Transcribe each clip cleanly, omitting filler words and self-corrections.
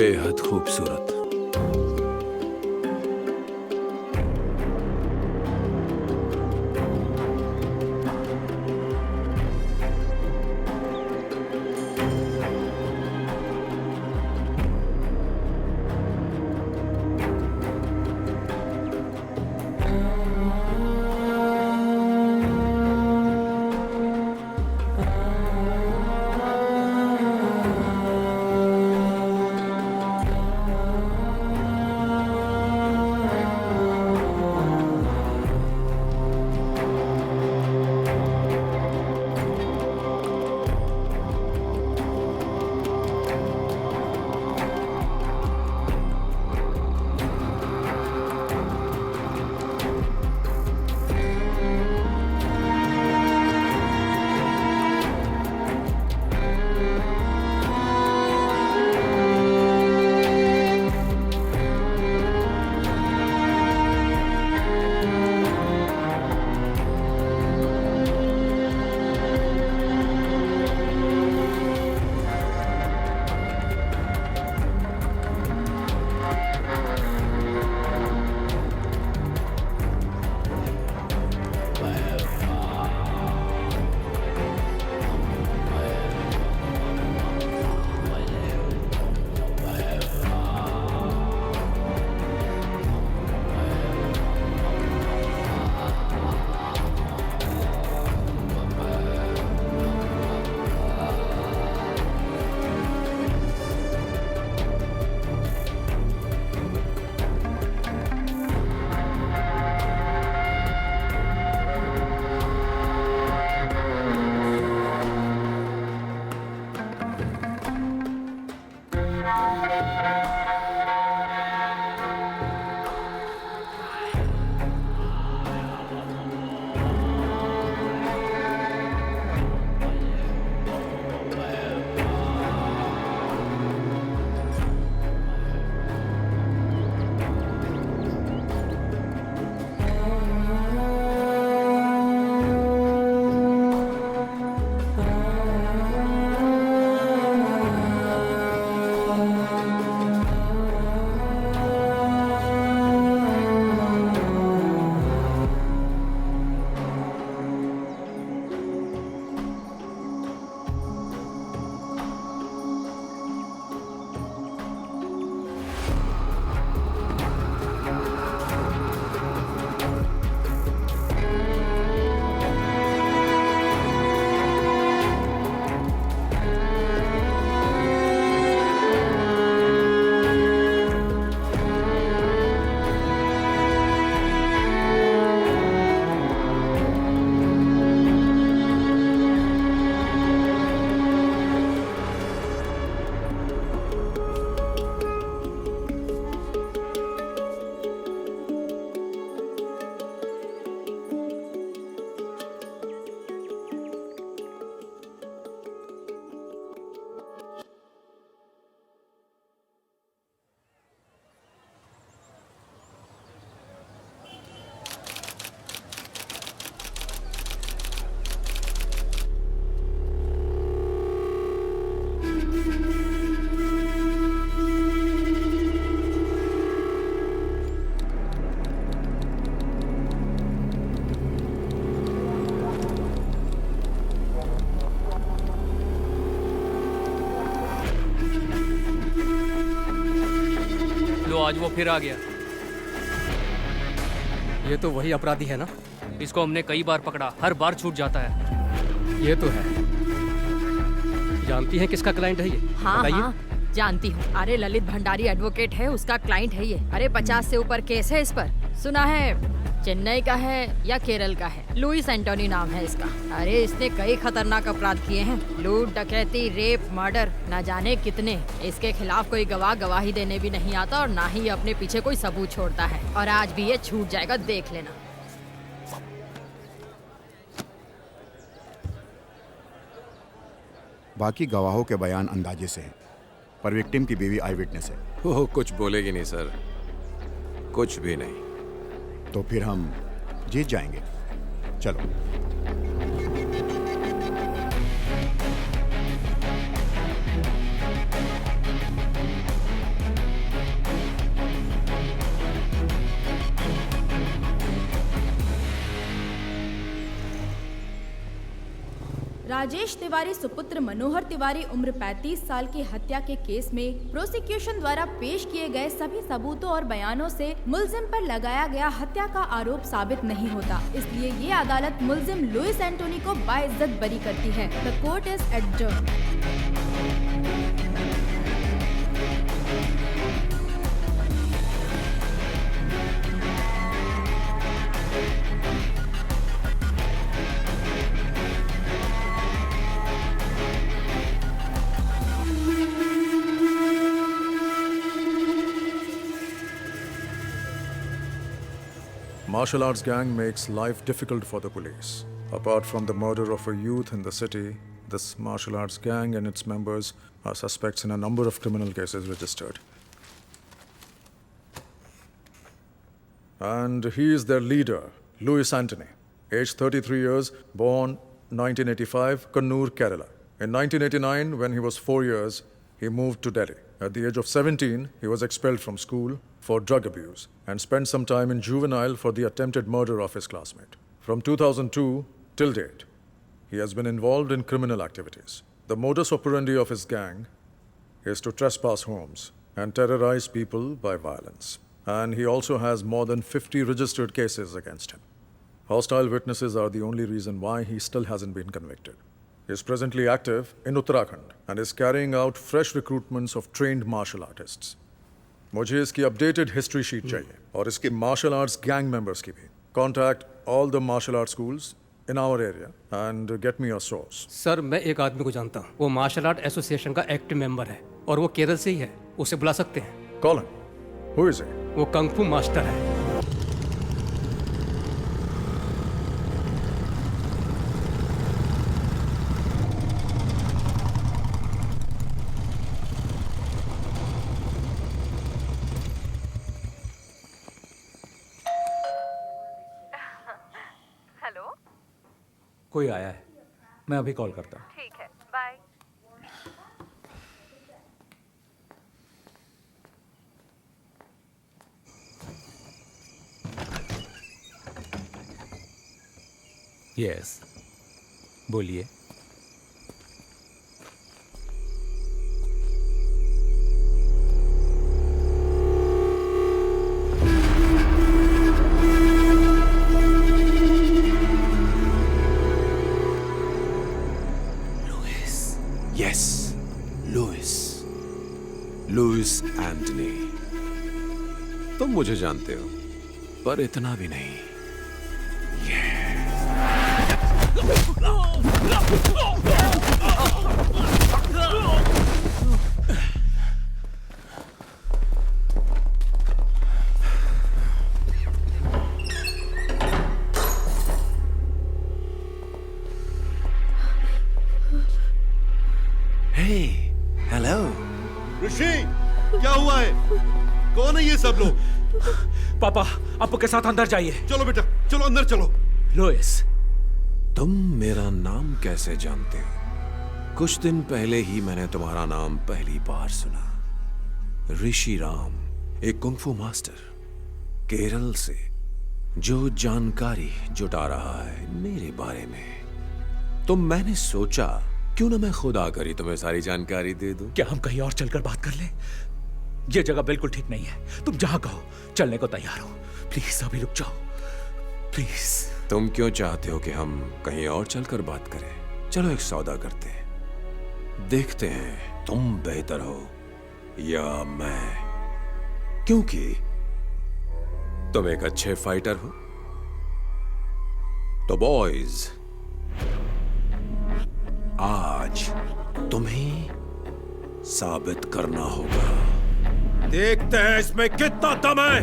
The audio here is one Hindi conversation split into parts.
बेहद खूबसूरत। आज वो फिर आ गया। ये तो वही अपराधी है ना? इसको हमने कई बार पकड़ा, हर बार छूट जाता है। ये तो है। जानती हैं किसका क्लाइंट है ये? हाँ हाँ जानती हूँ। अरे ललित भंडारी एडवोकेट है, उसका क्लाइंट है ये। अरे 50 से ऊपर केस है इस पर। सुना है चेन्नई का है या केरल का है। लुइस एंटोनी नाम है इसका। अरे इसने कई खतरनाक अपराध किए हैं, लूट, डकैती, रेप, मर्डर, न जाने कितने। इसके खिलाफ कोई गवाह गवाही देने भी नहीं आता और ना ही अपने पीछे कोई सबूत छोड़ता है। और आज भी ये छूट जाएगा, देख लेना। बाकी गवाहों के बयान अंदाजे से हैं, पर विक्टिम की बीवी आई विटनेस है। वो कुछ बोलेगी नहीं सर, कुछ भी नहीं। तो फिर हम जीत जाएंगे। चलो। राजेश तिवारी सुपुत्र मनोहर तिवारी उम्र 35 साल की हत्या के केस में प्रोसिक्यूशन द्वारा पेश किए गए सभी सबूतों और बयानों से मुलजिम पर लगाया गया हत्या का आरोप साबित नहीं होता, इसलिए ये अदालत मुलजिम लुइस एंटोनी को बाइज्जत बरी करती है। The court is adjourned. Martial arts gang makes life difficult for the police. Apart from the murder of a youth in the city, this martial arts gang and its members are suspects in a number of criminal cases registered. And he is their leader, Louis Anthony, aged 33 years, born 1985, Kannur, Kerala. In 1989, when he was 4 years, he moved to Delhi. At the age of 17, he was expelled from school for drug abuse and spent some time in juvenile for the attempted murder of his classmate. From 2002 till date, he has been involved in criminal activities. The modus operandi of his gang is to trespass homes and terrorize people by violence. And he also has more than 50 registered cases against him. Hostile witnesses are the only reason why he still hasn't been convicted. He is presently active in Uttarakhand and is carrying out fresh recruitments of trained martial artists. मुझे इसकी updated history sheet चाहिए और इसके martial arts gang members की भी. Contact all the martial arts schools in our area and get me a source. Sir मैं एक आदमी को जानता हूँ, वो मार्शल आर्ट एसोसिएशन का एक्टिव मेंबर है और वो केरल से ही है, उसे बुला सकते हैं। Call him. Who is he? वो कंग-फू मास्टर है। हेलो, कोई आया है, मैं अभी कॉल करता हूँ। ठीक है, बाय। यस, बोलिए। Yes, Louis Antony. तुम मुझे जानते हो, पर इतना भी नहीं। हेलो ऋषि, क्या हुआ है? कौन है ये सब लोग? पापा, अप्पू के साथ अंदर जाइए। चलो बेटा, चलो अंदर चलो। लुइस, तुम मेरा नाम कैसे जानते हो? कुछ दिन पहले ही मैंने तुम्हारा नाम पहली बार सुना। ऋषि राम, एक कुंग-फू मास्टर केरल से, जो जानकारी जुटा रहा है मेरे बारे में। तो मैंने सोचा क्यों ना मैं खुद आकर ही तुम्हें सारी जानकारी दे दूं। क्या हम कहीं और चलकर बात कर लें? यह जगह बिल्कुल ठीक नहीं है। तुम जहां कहो चलने को तैयार हो। प्लीज अभी रुक जाओ, प्लीज। तुम क्यों चाहते हो कि हम कहीं और चलकर बात करें? चलो एक सौदा करते हैं, देखते हैं तुम बेहतर हो या मैं, क्योंकि तुम एक अच्छे फाइटर हो। तो बॉयज, आज तुम्हें साबित करना होगा। देखते हैं इसमें कितना दम है।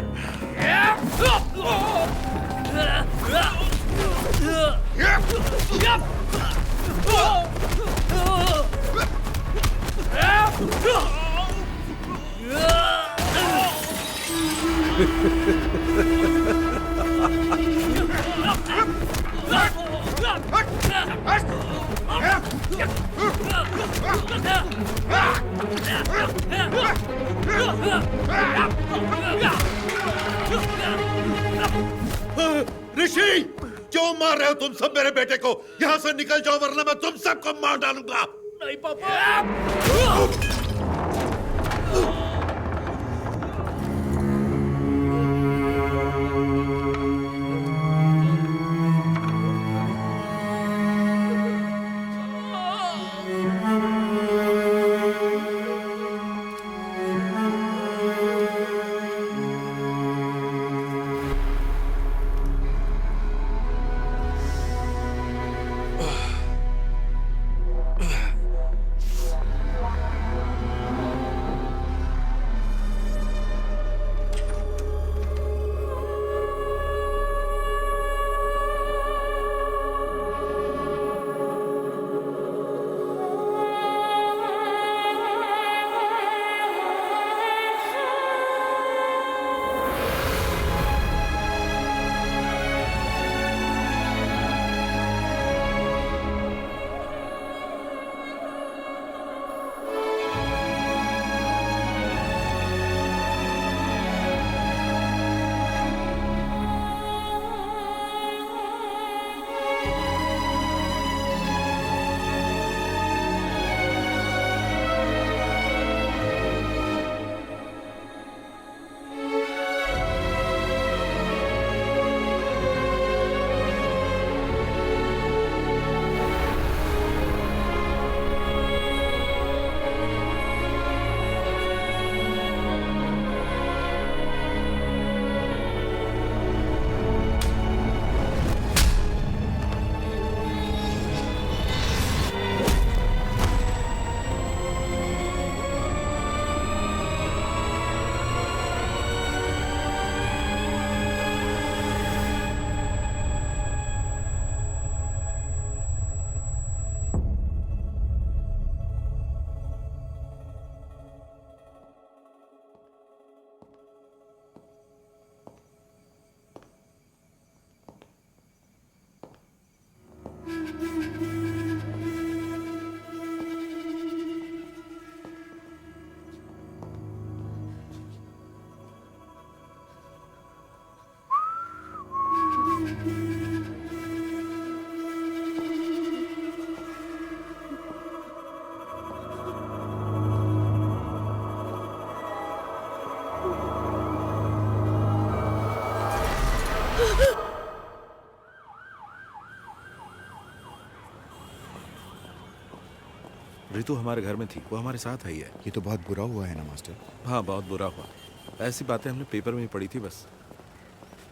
ऋषि, क्यों मार रहे हो तुम सब मेरे बेटे को? यहाँ से निकल जाओ वरना मैं तुम सबको मार डालूंगा। नहीं पापा। रितु हमारे घर में थी, वो हमारे साथ आई है। ये तो बहुत बुरा हुआ है ना मास्टर। हाँ बहुत बुरा हुआ। ऐसी बातें हमने पेपर में ही पढ़ी थी बस।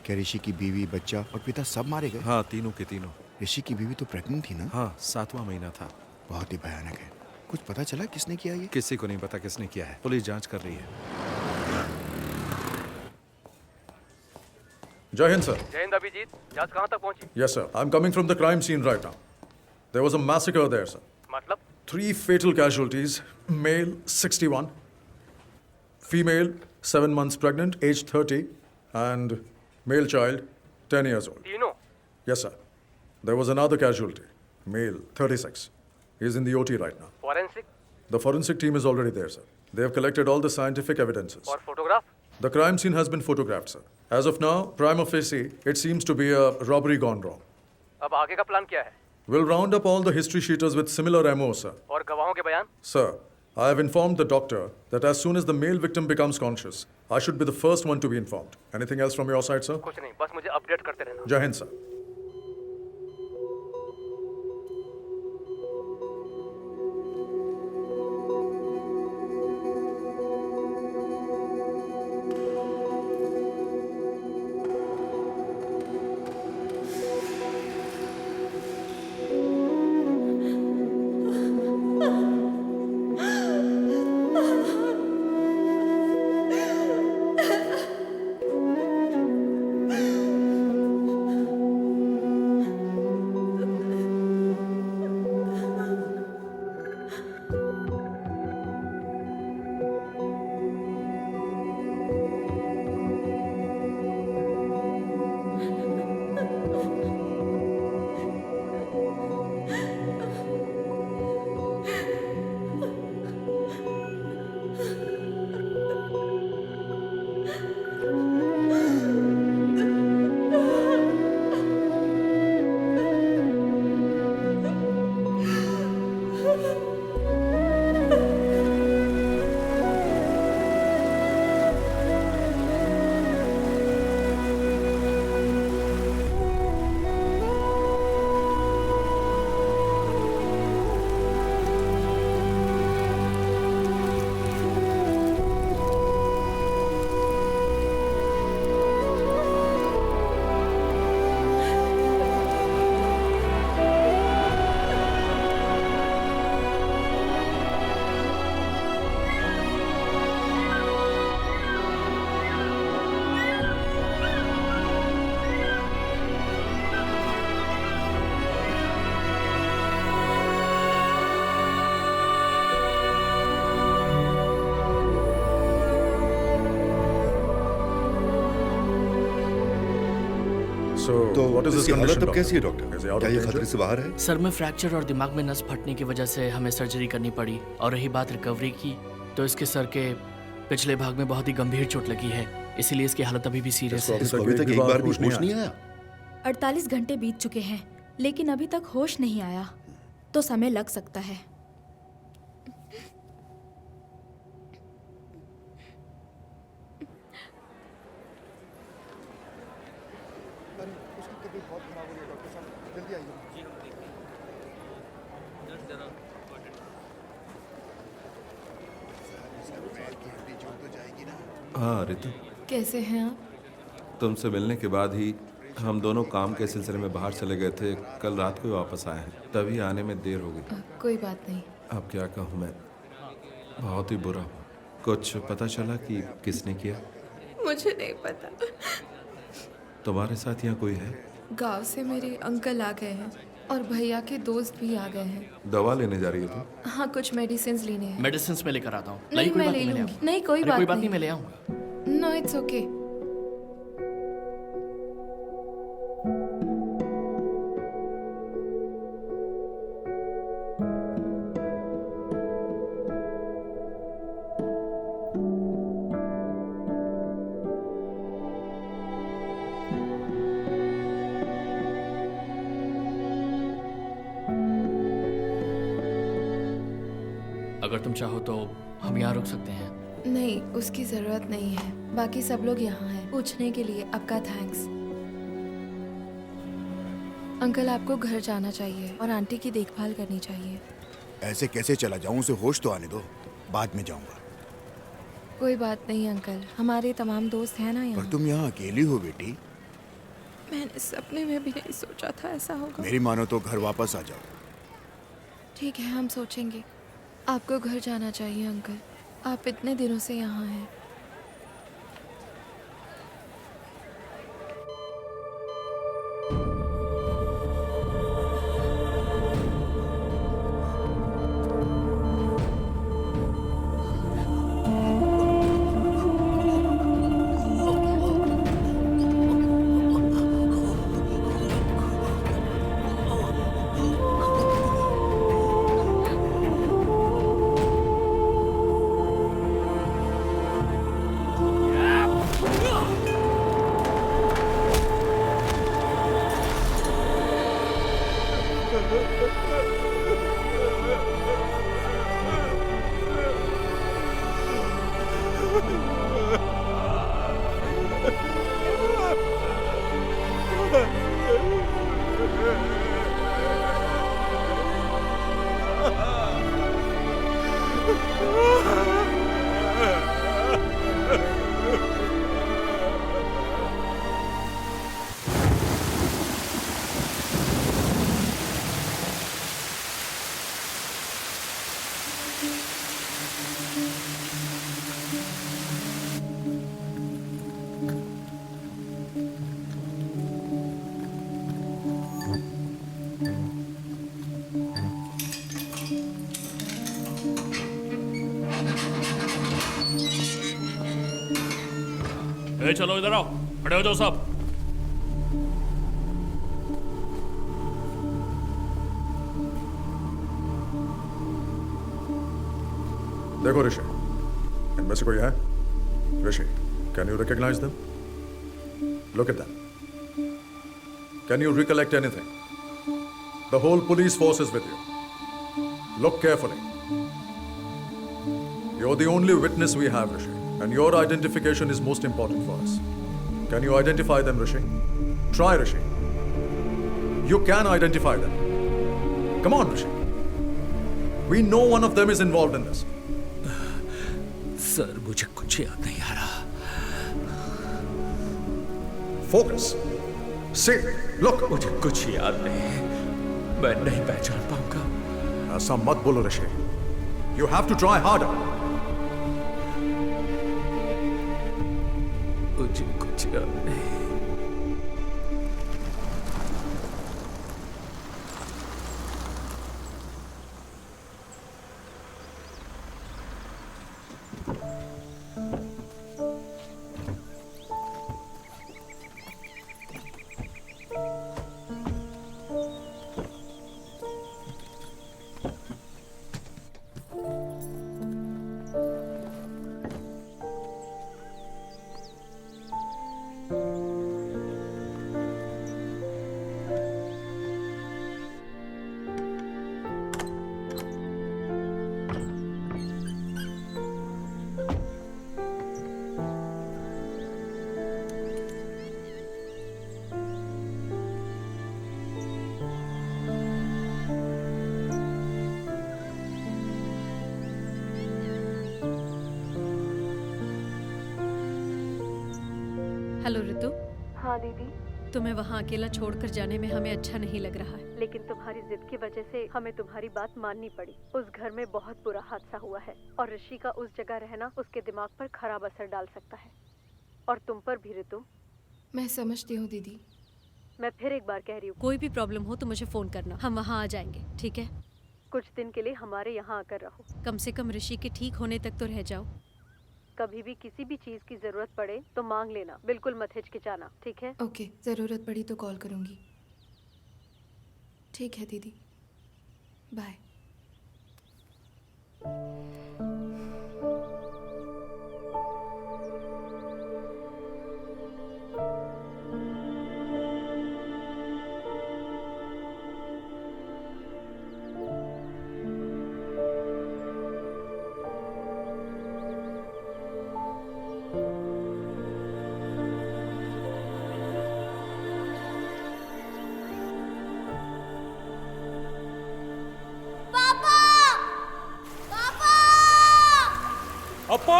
क्या ऋषि की बीवी, बच्चा और पिता सब मारे गए? हाँ तीनों के तीनों। ऋषि की बीवी तो प्रेग्नेंट थी ना? हाँ 7वां महीना था। बहुत ही भयानक है। कुछ पता चला किसने किया ये? किसी को नहीं पता किसने किया है, पुलिस जांच कर रही है। जय हिंद सर। जय हिंद अभिजीत, जांच कहाँ तक पहुंची? Yes sir, I'm coming from the crime scene right now. There was a massacre there sir. मतलब? 3 fatal casualties, male 61, female 7 months pregnant, age 30, and male child 10 years old. तीनों? Yes sir. There was another casualty, male 36. He is in the OT right now. Forensic The forensic team is already there sir. They have collected all the scientific evidences. और photograph? The crime scene has been photographed sir. As of now, prima facie, it seems to be a robbery gone wrong. अब आगे का प्लान क्या है? We'll round up all the history sheeters with similar MO, sir. और गवाहों के बयान? Sir, I have informed the doctor that as soon as the male victim becomes conscious, I should be the first one to be informed. Anything else from your side, sir? कुछ नहीं, बस मुझे अपडेट करते रहना। Jai Hind, sir. So, तो what is his इसकी हालत condition, अब कैसी है doctor? Doctor? Is he out क्या of ये danger? खतरे से बाहर है? सर में फ्रैक्चर और दिमाग में नस फटने की वजह से हमें सर्जरी करनी पड़ी। और रही बात रिकवरी की, तो इसके सर के पिछले भाग में बहुत ही गंभीर चोट लगी है, इसीलिए इसकी हालत अभी भी सीरियस है। इसको अभी तक एक बार भी होश नहीं आया। 48 घंटे बीत चुके हैं लेकिन अभी तक होश नहीं आया, तो समय लग सकता है। हाँ रितु, कैसे हैं आप? तुमसे मिलने के बाद ही हम दोनों काम के सिलसिले में बाहर चले गए थे। कल रात को ही वापस आए हैं, तभी आने में देर हो गई। कोई बात नहीं। अब क्या कहूँ मैं, बहुत ही बुरा हूँ। कुछ पता चला कि किसने किया? मुझे नहीं पता। तुम्हारे साथ यहाँ कोई है? गांव से मेरे अंकल आ गए हैं और भैया के दोस्त भी आ गए हैं। दवा लेने जा रही हो तुम? हाँ, कुछ मेडिसिन लेने हैं। मेडिसिन में लेकर आता हूँ। नहीं, मैं ले लूंगी। नहीं, कोई बात नहीं, मैं ले आऊंगा। No, it's okay. अगर तुम चाहो तो हम यहाँ रुक सकते हैं। नहीं, उसकी जरूरत नहीं है। बाकी सब लोग यहाँ हैं पूछने के लिए। आपका थैंक्स। अंकल, आपको घर जाना चाहिए और आंटी की देखभाल करनी चाहिए। ऐसे कैसे चला जाऊं? उसे होश तो आने दो, बाद में जाऊंगा। कोई बात नहीं अंकल, हमारे तमाम दोस्त हैं ना पर यहाँ। तुम यहाँ अकेली हो बेटी। मैंने सपने में भी नहीं सोचा था ऐसा होगा। मेरी मानो तो घर वापस आ जाओ। ठीक है, हम सोचेंगे। आपको घर जाना चाहिए अंकल, आप इतने दिनों से यहाँ हैं। चलो इधर आओ, खड़े हो जाओ सब। देखो ऋषि, इनमें से कोई है? Rishi, can you recognise them? Look at them. Can you recollect anything? The whole police force is with you. Look carefully. You're the only witness we have, Rishi, and your identification is most important for us. Can you identify them, Rishi? Try, Rishi. You can identify them. Come on, Rishi. We know one of them is involved in this. Sir, मुझे कुछ याद नहीं आ रहा। Focus. See, look. मुझे कुछ याद नहीं, मैं नहीं पहचान पाऊंगा। ऐसा मत बोलो ऋषि। You have to try harder. मुझे कुछ याद नहीं। हेलो रितु। हाँ दीदी। तुम्हें वहाँ अकेला छोड़कर जाने में हमें अच्छा नहीं लग रहा है। लेकिन तुम्हारी जिद की वजह से हमें तुम्हारी बात माननी पड़ी। उस घर में बहुत बुरा हादसा हुआ है और ऋषि का उस जगह रहना उसके दिमाग पर खराब असर डाल सकता है, और तुम पर भी रितु। मैं समझती हूँ दीदी। मैं फिर एक बार कह रही हूँ, कोई भी प्रॉब्लम हो तो मुझे फोन करना, हम वहाँ आ जाएंगे, ठीक है? कुछ दिन के लिए हमारे यहाँ आकर रहो। कम से कम ऋषि के ठीक होने तक तो रह जाओ। कभी भी किसी भी चीज की जरूरत पड़े तो मांग लेना, बिल्कुल मत हिचकिचाना, ठीक है? ओके, ज़रूरत पड़ी तो कॉल करूँगी। ठीक है दीदी, बाय। अप्पू,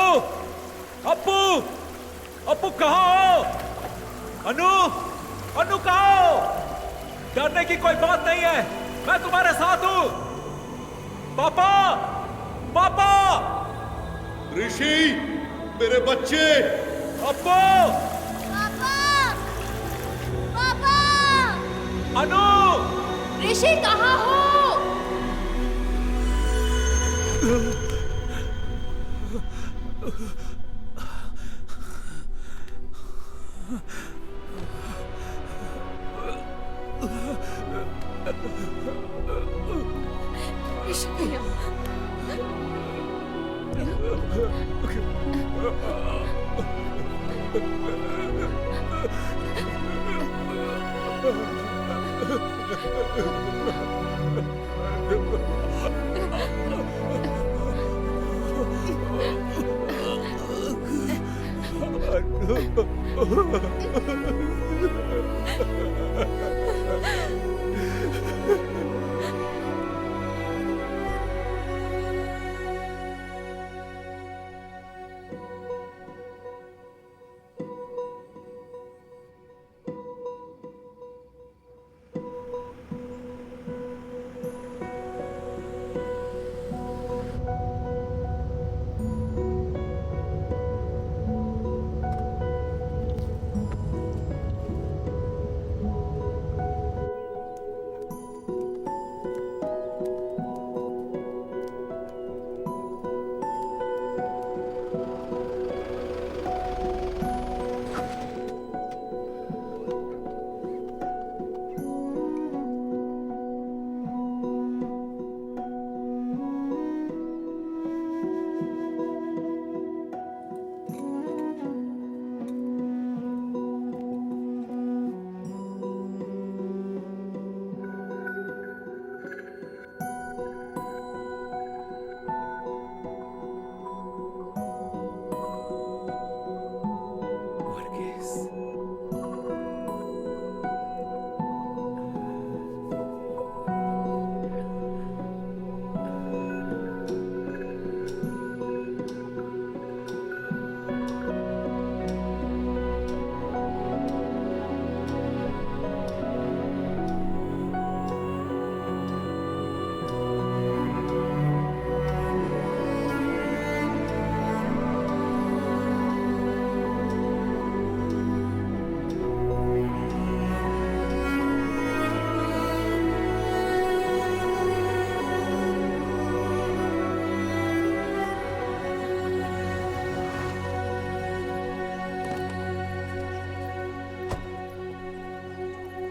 अप्पू, अप्पू कहाँ हो? अनु, अनु कहाँ हो? डरने की कोई बात नहीं है, मैं तुम्हारे साथ हूँ। पापा, पापा, ऋषि, मेरे बच्चे। अप्पू, पापा, अनु, ऋषि कहाँ हो? ऋषि भैया,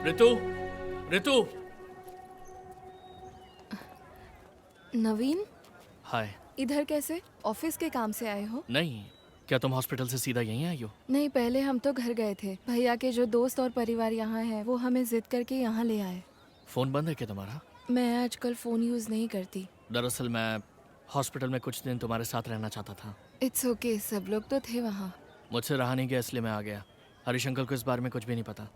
ऋतु, ऋतु। नवीन, हाय। इधर कैसे? ऑफिस के काम से आए हो? नहीं, क्या तुम हॉस्पिटल से सीधा यहीं आई हो? नहीं, पहले हम तो घर गए थे। भैया के जो दोस्त और परिवार यहाँ हैं, वो हमें जिद करके यहाँ ले आए। फोन बंद है क्या तुम्हारा? मैं आजकल फोन यूज नहीं करती। दरअसल मैं हॉस्पिटल में कुछ दिन तुम्हारे साथ रहना चाहता था। इट्स ओके, सब लोग तो थे वहाँ। मुझसे रहा नहीं गया, इसलिए मैं आ गया। हरीश अंकल को इस बारे में कुछ भी नहीं पता।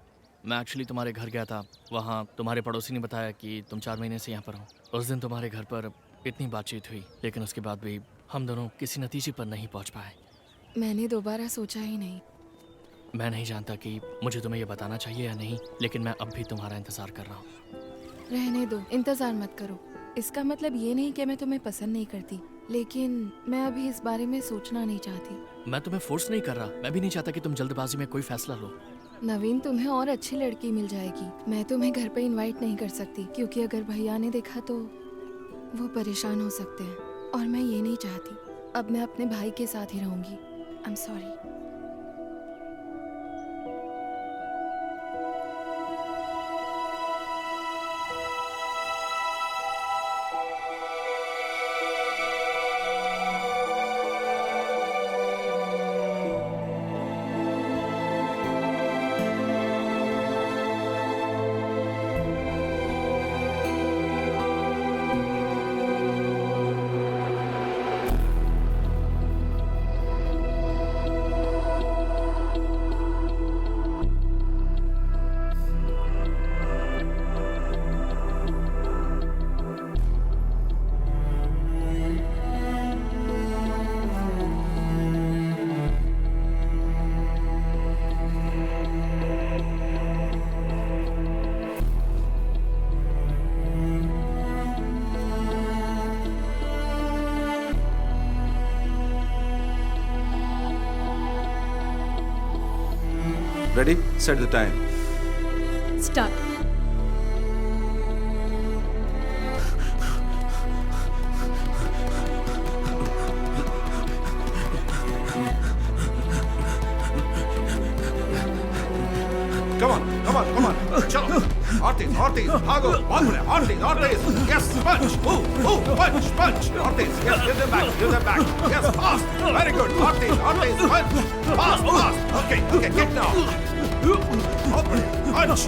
मैं एक्चुअली तुम्हारे घर गया था। वहाँ तुम्हारे पड़ोसी ने बताया कि तुम 4 महीने से यहाँ पर हो। उस दिन तुम्हारे घर पर इतनी बातचीत हुई, लेकिन उसके बाद भी हम दोनों किसी नतीजे पर नहीं पहुँच पाए। मैंने दोबारा सोचा ही नहीं। मैं नहीं जानता कि मुझे तुम्हें ये बताना चाहिए या नहीं, लेकिन मैं अब भी तुम्हारा इंतजार कर रहा हूँ। रहने दो, इंतजार मत करो। इसका मतलब ये नहीं कि मैं तुम्हें पसंद नहीं करती, लेकिन मैं अभी इस बारे में सोचना नहीं चाहती। मैं तुम्हें फोर्स नहीं कर रहा, मैं भी नहीं चाहता कि तुम जल्दबाजी में कोई फैसला लो। नवीन, तुम्हें और अच्छी लड़की मिल जाएगी। मैं तुम्हें घर पे इनवाइट नहीं कर सकती, क्योंकि अगर भैया ने देखा तो वो परेशान हो सकते हैं, और मैं ये नहीं चाहती। अब मैं अपने भाई के साथ ही रहूंगी। I am sorry. Ready? Set the time. Start. Come on. Chalo. Ortiz, Hago, Bonne, Ortiz. Yes, punch. Move, punch. Ortiz, yes, give them back. Yes, fast. Very good. Ortiz, punch. Fast. Okay, kick now. Open, punch.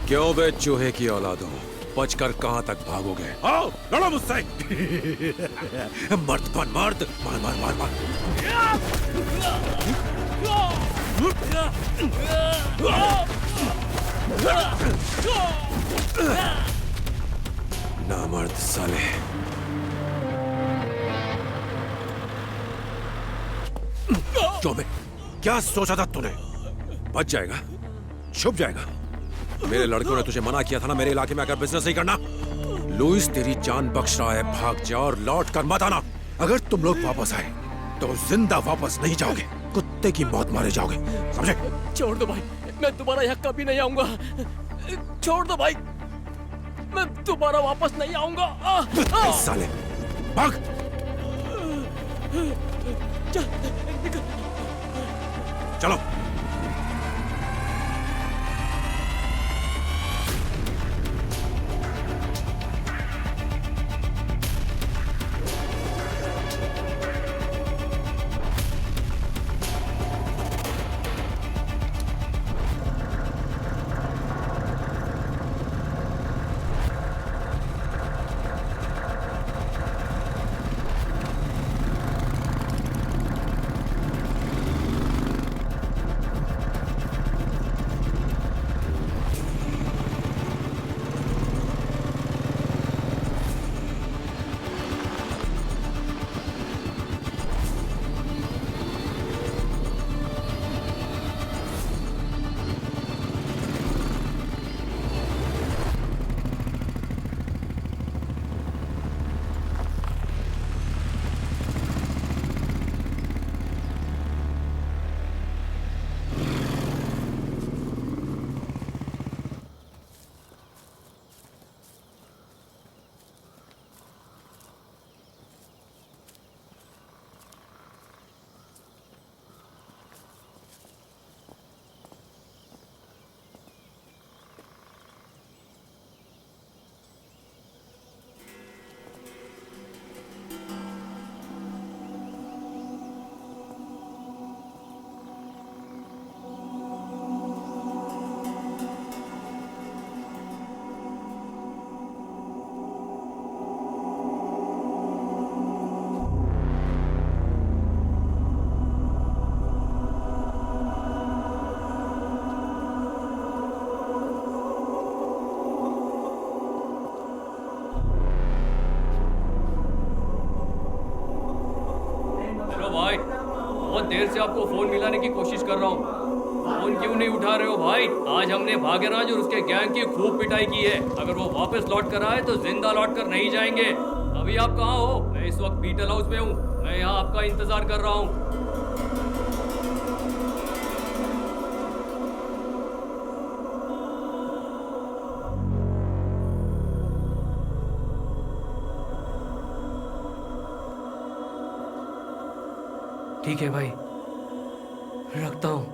क्यों बे चूहे की औलादों, बचकर कहां तक भागोगे? आओ लड़ो मुझसे। मर्द बन मर्द, मार मार मार मार। नामर्द साले। क्यों बे, क्या सोचा था तूने? बच जाएगा, छुप जाएगा। मेरे लड़कों ने तुझे मना किया था ना मेरे इलाके में आकर बिजनेस नहीं करना। लुइस तेरी जान बख्श रहा है, भाग जा और लौट कर मत आना। अगर तुम लोग वापस आए तो जिंदा वापस नहीं जाओगे, कुत्ते की मौत मारे जाओगे, समझे? छोड़ दो भाई, मैं दोबारा यहाँ कभी नहीं आऊंगा। छोड़ दो भाई, मैं दोबारा वापस नहीं आऊंगा। साले भाग। चलो। देर से आपको फोन मिलाने की कोशिश कर रहा हूँ, फोन क्यों नहीं उठा रहे हो भाई? आज हमने भाग्यराज और उसके गैंग की खूब पिटाई की है। अगर वो वापस लौट कर आए तो जिंदा लौट कर नहीं जाएंगे। अभी आप कहाँ हो? मैं इस वक्त बीटल हाउस में हूँ। मैं यहाँ आपका इंतजार कर रहा हूँ। ठीक है भाई, रखता हूँ।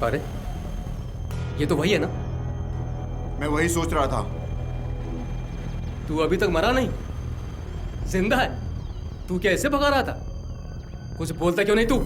अरे ये तो वही है ना? मैं वही सोच रहा था। तू अभी तक मरा नहीं, जिंदा है। तू क्या ऐसे भगा रहा था? कुछ बोलता क्यों नहीं तू?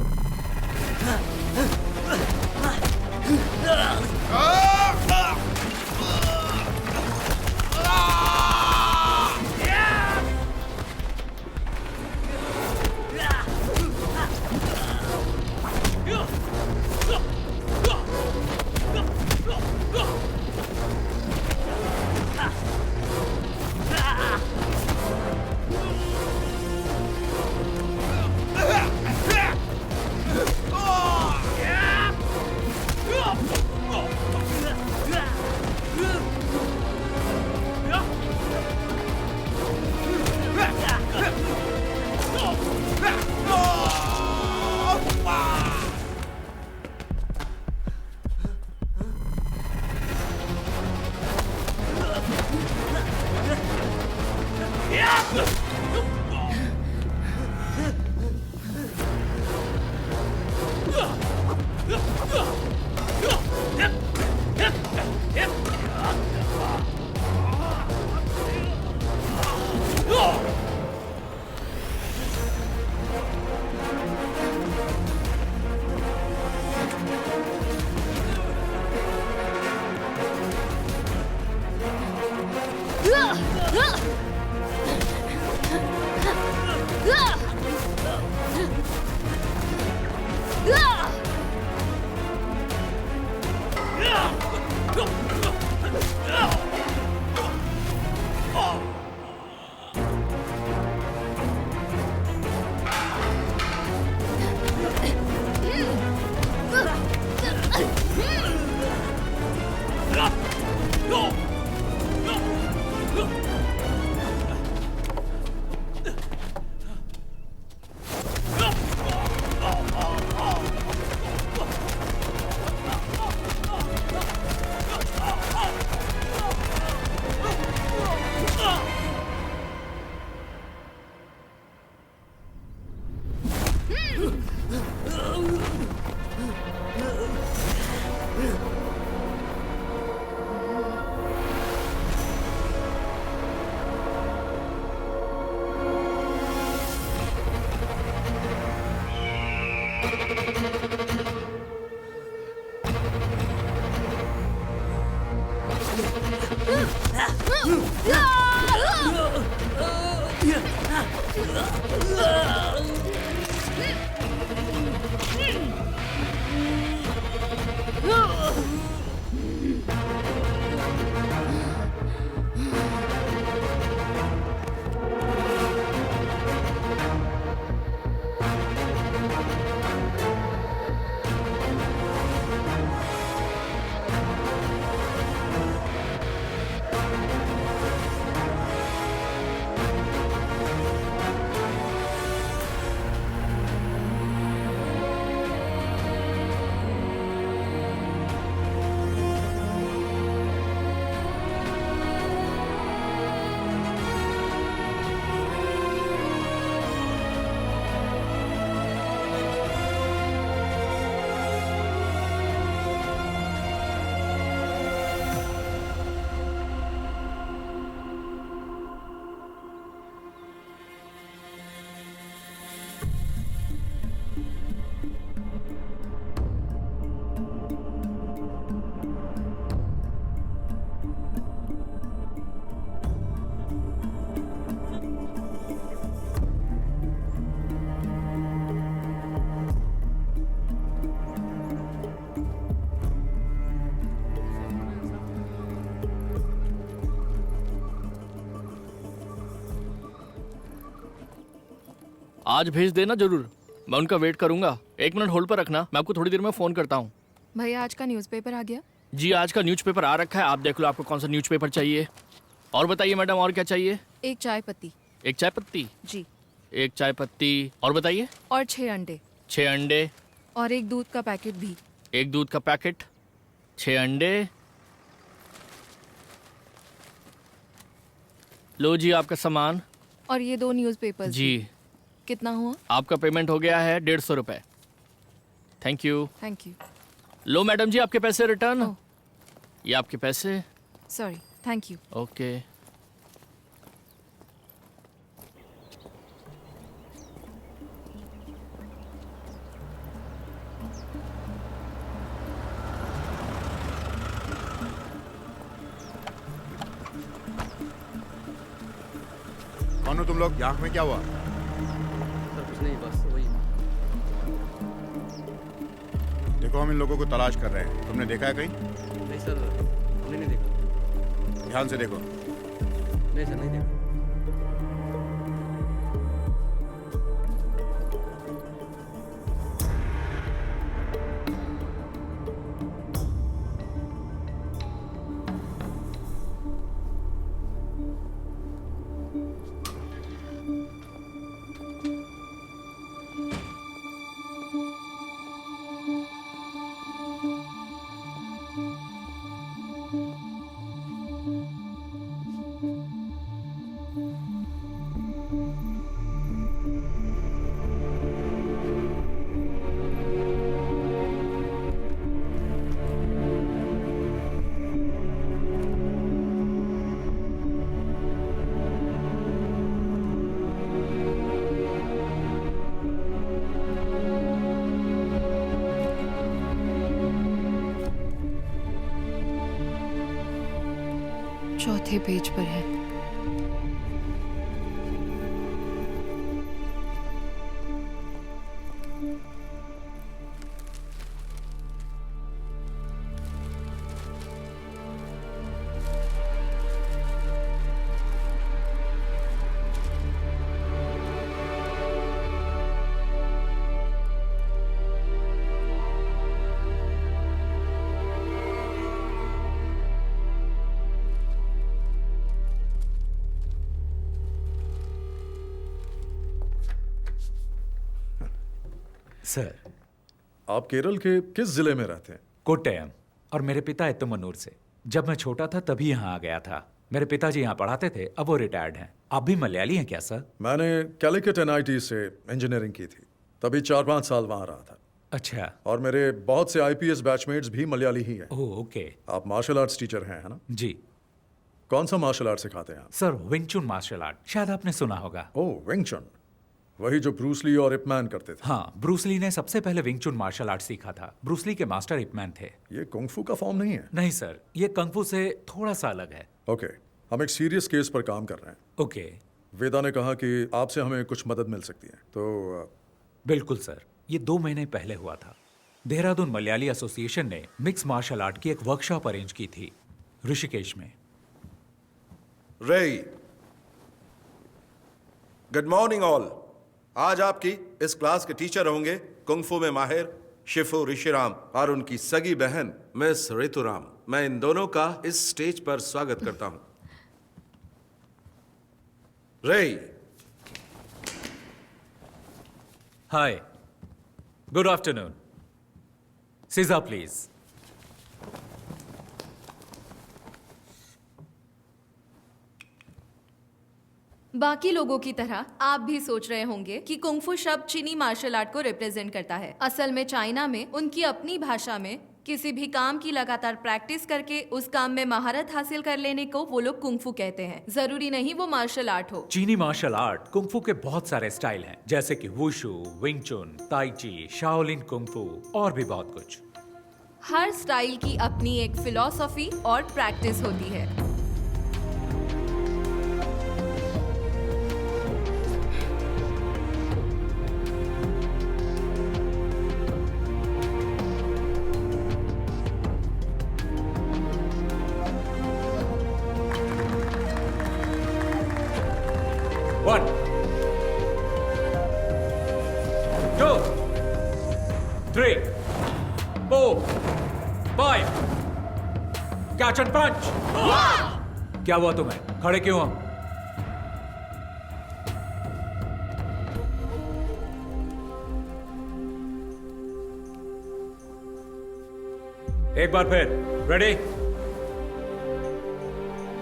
आज भेज देना जरूर, मैं उनका वेट करूंगा। 1 मिनट होल्ड पर रखना, मैं आपको थोड़ी देर में फोन करता हूँ। भैया आज का न्यूज़पेपर आ गया? जी आज का न्यूज़पेपर आ रखा है, आप देख लो आपको कौन सा न्यूज़पेपर चाहिए। और बताइए मैडम, और क्या चाहिए? एक चाय पत्ती। एक चाय पत्ती? जी। एक चाय पत्ती, और बताइए? और 6 अंडे। 6 अंडे। और एक दूध का पैकेट भी। एक दूध का पैकेट, 6 अंडे। लो जी आपका सामान। और ये 2 न्यूज़पेपर। जी। कितना हुआ? आपका पेमेंट हो गया है 150 रुपए। Thank you. Thank you. लो मैडम जी आपके पैसे रिटर्न। ये आपके पैसे। Sorry, thank you. ओके। कौन हो तुम लोग? आँख में क्या हुआ? सर कुछ नहीं, बस वही। देखो हम इन लोगों को तलाश कर रहे हैं, तुमने देखा है कहीं? नहीं सर, हमने नहीं देखा। ध्यान से देखो। नहीं सर, नहीं देखा। चौथे पेज पर है। सर, आप केरल के किस जिले में रहते हैं? कोट्टयम। और मेरे पिता एत्तमनूर से। जब मैं छोटा था तभी यहाँ आ गया था। मेरे पिताजी यहाँ पढ़ाते थे, अब वो रिटायर्ड हैं। आप भी मलयाली हैं क्या सर? मैंने कैलिकट NIT से इंजीनियरिंग की थी, तभी 4-5 साल वहाँ रहा था। अच्छा। और मेरे बहुत से IPS बैचमेट्स भी मलयाली ही हैं। Oh okay. आप मार्शल आर्ट्स टीचर हैं, है ना? जी। कौन सा मार्शल आर्ट सिखाते हैं आप? सर विंग चुन मार्शल आर्ट, शायद आपने सुना होगा। ओह विंग चुन। वही जो ब्रूस ली और इपमैन करते थे। हाँ, ब्रूस ली ने सबसे पहले विंग चुन मार्शल आर्ट सीखा था। ब्रूस ली के मास्टर इपमैन थे। ये कुंग-फू का फॉर्म नहीं है? नहीं सर, ये कुंग-फू से थोड़ा सा अलग है। ओके, हम एक सीरियस केस पर काम कर रहे हैं। ओके। वेदा ने कहा कि आपसे हमें कुछ मदद मिल सकती है, तो बिल्कुल सर, ये 2 महीने पहले हुआ था। देहरादून मलयाली एसोसिएशन ने मिक्स मार्शल आर्ट की एक वर्कशॉप अरेंज की थी ऋषिकेश में। रे, गुड मॉर्निंग ऑल। आज आपकी इस क्लास के टीचर होंगे कुंग-फू में माहिर शिफू ऋषिराम और उनकी सगी बहन मिस ऋतुराम। मैं इन दोनों का इस स्टेज पर स्वागत करता हूं। रे, हाय, गुड आफ्टरनून। सीजा प्लीज। बाकी लोगों की तरह आप भी सोच रहे होंगे कि कुंग-फू शब्द चीनी मार्शल आर्ट को रिप्रेजेंट करता है। असल में चाइना में उनकी अपनी भाषा में किसी भी काम की लगातार प्रैक्टिस करके उस काम में महारत हासिल कर लेने को वो लोग कुंग-फू कहते हैं। जरूरी नहीं वो मार्शल आर्ट हो। चीनी मार्शल आर्ट कुंग-फू के बहुत सारे स्टाइल हैं, जैसे कि वुशु, विंग चुन, ताई ची, शाओलिन कुंग-फू और भी बहुत कुछ। हर स्टाइल की अपनी एक फिलॉसफी और प्रैक्टिस होती है। One, 2, 3, 4, 5. Catch and punch. क्या हुआ तुम्हें? खड़े क्यों हम? एक बार फिर। रेडी?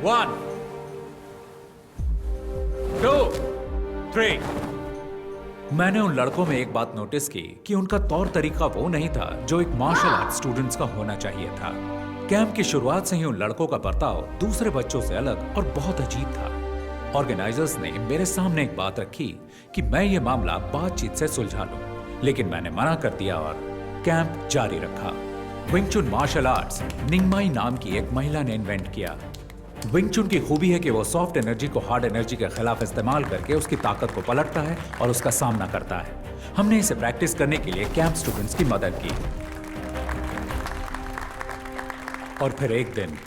1, 2, 3। मैंने उन लड़कों में एक बात नोटिस की कि उनका तौर तरीका वो नहीं था जो एक मार्शल आर्ट स्टूडेंट्स का होना चाहिए था। कैंप की शुरुआत से ही उन लड़कों का बर्ताव दूसरे बच्चों से अलग और बहुत अजीब था। ऑर्गेनाइजर्स ने मेरे सामने एक बात रखी कि मैं ये मामला बातचीत से सुलझा लूं, लेकिन मैंने मना कर दिया और कैंप जारी रखा। विंग चुन मार्शल आर्ट्स निंगमाई नाम की एक महिला ने इन्वेंट किया। विंग चुन की खूबी है कि वो सॉफ्ट एनर्जी को हार्ड एनर्जी के खिलाफ इस्तेमाल करके उसकी ताकत को पलटता है और उसका सामना करता है। हमने इसे प्रैक्टिस करने के लिए कैंप स्टूडेंट्स की मदद की। और फिर एक दिन,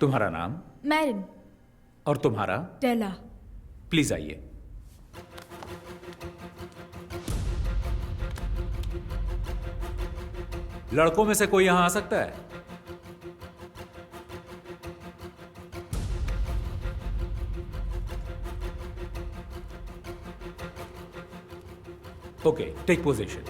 तुम्हारा नाम? मैरिन। और तुम्हारा? टेला। प्लीज आइए। लड़कों में से कोई यहां आ सकता है? Okay, take position.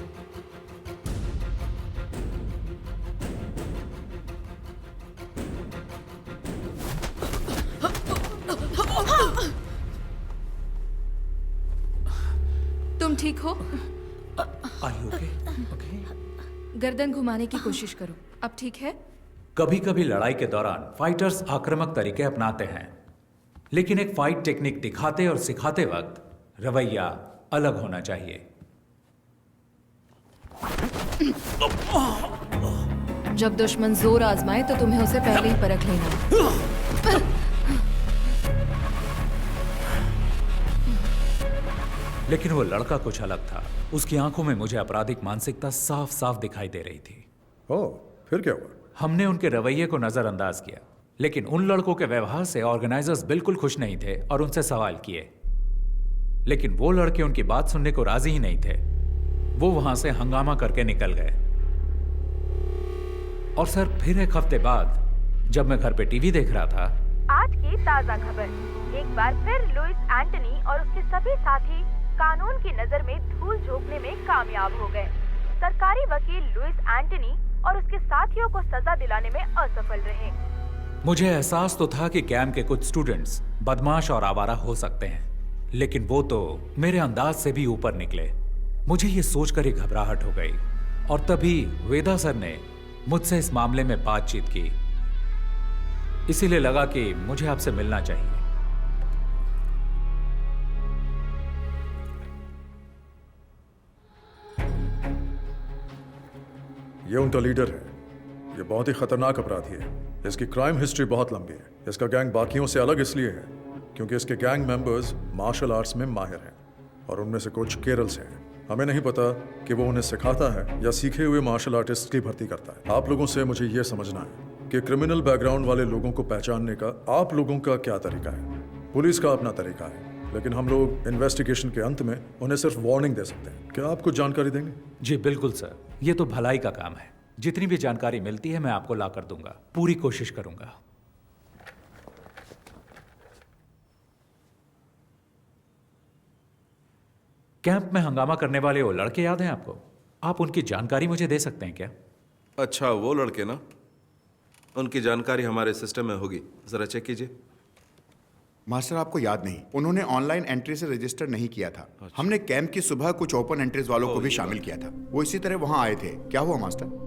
तुम ठीक हो? Are you okay? Okay. गर्दन घुमाने की कोशिश करो। अब ठीक है? कभी कभी लड़ाई के दौरान फाइटर्स आक्रामक तरीके अपनाते हैं, लेकिन एक फाइट टेक्निक दिखाते और सिखाते वक्त रवैया अलग होना चाहिए। जब दुश्मन जोर आजमाए तो तुम्हें उसे पहले ही परख लेना। लेकिन वो लड़का कुछ अलग था। उसकी आंखों में मुझे आपराधिक मानसिकता साफ साफ दिखाई दे रही थी। ओह, फिर क्या हुआ? हमने उनके रवैये को नजरअंदाज किया, लेकिन उन लड़कों के व्यवहार से ऑर्गेनाइजर्स बिल्कुल खुश नहीं थे और उनसे सवाल किए, लेकिन वो लड़के उनकी बात सुनने को राजी ही नहीं थे। वो वहां से हंगामा करके निकल गए। और सर, फिर एक हफ्ते बाद जब मैं घर पे टीवी देख रहा था, आज की ताजा खबर। एक बार फिर लुइस एंटनी और उसके सभी साथी कानून की नजर में धूल झोंकने में कामयाब हो गए। सरकारी वकील लुइस एंटनी और उसके साथियों को सजा दिलाने में असफल रहे। मुझे एहसास तो था कि कैंप के कुछ स्टूडेंट्स बदमाश और आवारा हो सकते हैं, लेकिन वो तो मेरे अंदाज से भी ऊपर निकले। मुझे ये सोचकर ही घबराहट हो गई और तभी वेदा सर ने मुझसे इस मामले में बातचीत की। इसीलिए लगा कि मुझे आपसे मिलना चाहिए। ये उनका लीडर है। ये बहुत ही खतरनाक अपराधी है। इसकी क्राइम हिस्ट्री बहुत लंबी है। इसका गैंग बाकियों से अलग इसलिए है क्योंकि इसके गैंग मेंबर्स मार्शल आर्ट्स में माहिर हैं और उनमें से कुछ केरल से हैं। हमें नहीं पता कि वो उन्हें सिखाता है या सीखे हुए मार्शल आर्टिस्ट की भर्ती करता है। आप लोगों से मुझे ये समझना है कि क्रिमिनल बैकग्राउंड वाले लोगों को पहचानने का आप लोगों का क्या तरीका है। पुलिस का अपना तरीका है, लेकिन हम लोग इन्वेस्टिगेशन के अंत में उन्हें सिर्फ वार्निंग दे सकते हैं। क्या आप कुछ जानकारी देंगे? जी बिल्कुल सर, ये तो भलाई का काम है। जितनी भी जानकारी मिलती है मैं आपको ला कर दूंगा, पूरी कोशिश करूंगा। कैंप में हंगामा करने वाले वो लड़के याद हैं आपको? आप उनकी जानकारी मुझे दे सकते हैं क्या? अच्छा, वो लड़के ना, उनकी जानकारी हमारे सिस्टम में होगी, जरा चेक कीजिए। मास्टर आपको याद नहीं, उन्होंने ऑनलाइन एंट्री से रजिस्टर नहीं किया था। हमने कैंप की सुबह कुछ ओपन एंट्रीज वालों को भी शामिल किया था। वो इसी तरह वहां आए थे। क्या हुआ मास्टर?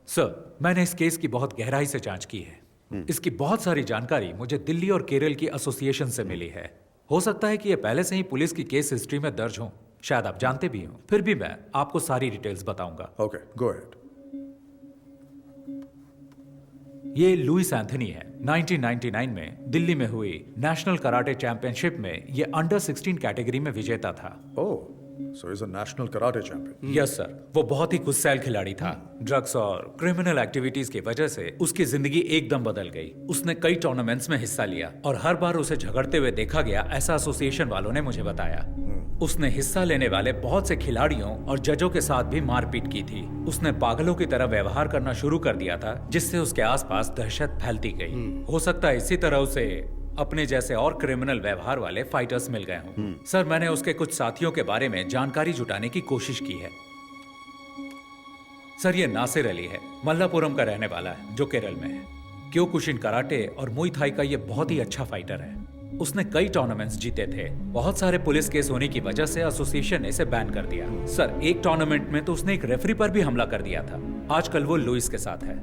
सर, मैंने इस केस की बहुत गहराई से जांच की है। इसकी बहुत सारी जानकारी मुझे दिल्ली और केरल की एसोसिएशन से मिली है। हो सकता है कि ये पहले से ही पुलिस की केस हिस्ट्री में दर्ज हो, शायद आप जानते भी हो। फिर भी मैं आपको सारी डिटेल्स बताऊंगा। Okay, go ahead. ये लुइस एंथनी है। 1999 में दिल्ली में हुई नेशनल कराटे चैंपियनशिप में ये अंडर 16 कैटेगरी में विजेता था। Oh, so is a national karate champion. Yes sir, वो बहुत ही गुस्सैल खिलाड़ी था। ड्रग्स और क्रिमिनल एक्टिविटीज की वजह से उसकी जिंदगी एकदम बदल गई। उसने कई टूर्नामेंट्स में हिस्सा लिया और हर बार उसे झगड़ते हुए देखा गया, ऐसा एसोसिएशन वालों ने मुझे बताया। उसने हिस्सा लेने वाले बहुत से खिलाड़ियों और जजों के साथ भी मारपीट की थी। उसने पागलों की तरह व्यवहार करना शुरू कर दिया था, जिससे उसके आसपास दहशत फैलती गई। हो सकता है इसी तरह उसे अपने जैसे और क्रिमिनल व्यवहार वाले फाइटर्स मिल गए हों। सर, मैंने उसके कुछ साथियों के बारे में जानकारी जुटाने की कोशिश की है। सर, ये नासिर अली है, मल्लापुरम का रहने वाला है, जो केरल में है। क्योकुशिन कराटे और मुई थाई का ये बहुत ही अच्छा फाइटर है। उसने कई टूर्नामेंट्स जीते थे। बहुत सारे पुलिस केस होने की वजह से एसोसिएशन ने इसे बैन कर दिया। सर, एक टूर्नामेंट में तो उसने एक रेफरी पर भी हमला कर दिया था। आजकल वो लुइस के साथ है।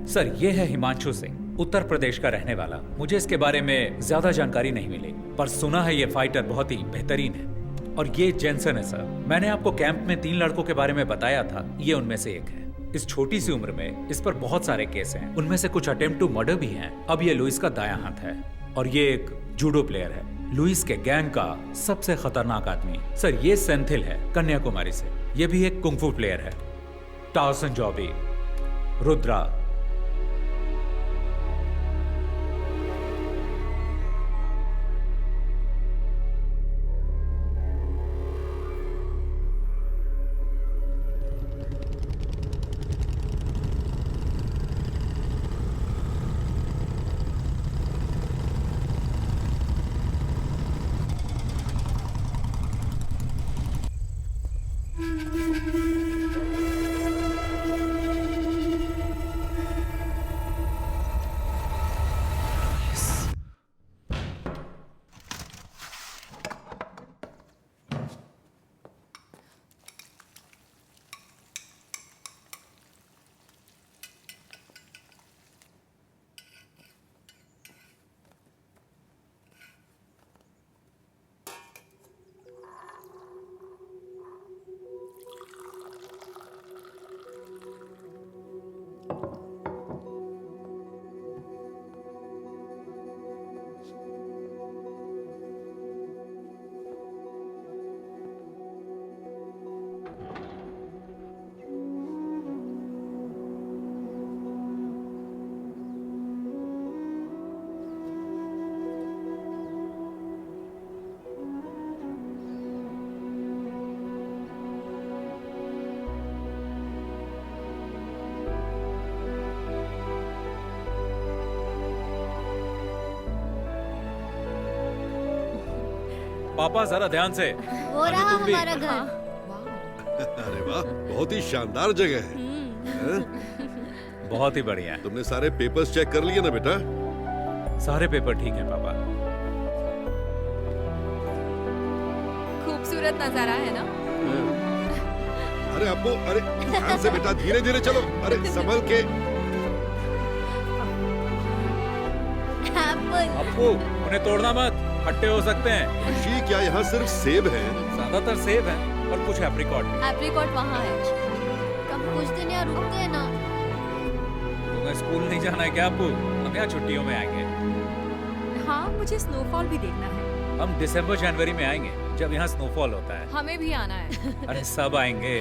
सर, ये है हिमांशु सिंह, उत्तर प्रदेश का रहने वाला। मुझे इसके बारे में ज्यादा जानकारी नहीं मिली, पर सुना है ये फाइटर बहुत ही बेहतरीन है। और ये जेंसन है सर। मैंने आपको कैंप में 3 लड़कों के बारे में बताया था, ये उनमें से एक है। इस छोटी सी उम्र में इस पर बहुत सारे केस हैं, उनमें से कुछ अटेम्प्ट टू मर्डर भी हैं। अब ये लुइस का दायां हाथ है और ये एक जूडो प्लेयर है। लुइस के गैंग का सबसे खतरनाक आदमी सर ये सेंथिल है, कन्याकुमारी से। ये भी एक कुंफू प्लेयर है। टाउसन जॉबी, रुद्रा। पापा जरा ध्यान से। हो रहा हमारा घर। अरे वाह, बहुत ही शानदार जगह है। बहुत ही बढ़िया। तुमने सारे पेपर्स चेक कर लिए ना बेटा? सारे पेपर ठीक हैं पापा। खूबसूरत नजारा है ना? अरे अप्पू, अरे ध्यान से बेटा, धीरे धीरे चलो, अरे संभल के। अप्पू, उन्हें तोड़ना मत, खट्टे हो सकते हैं। ऋषि, क्या यहाँ सिर्फ सेब हैं? ज्यादातर सेब हैं और कुछ एप्रिकॉट भी। एप्रिकॉट वहाँ है। कब कुछ दिन यहाँ रुकते हैं ना। तुम्हें स्कूल नहीं जाना है क्या अप्पू? हम यहाँ छुट्टियों में आएंगे। हाँ, मुझे स्नोफॉल भी देखना है। हम दिसंबर जनवरी में आएंगे जब यहाँ स्नोफॉल होता है। हमें भी आना है। अरे सब आएंगे।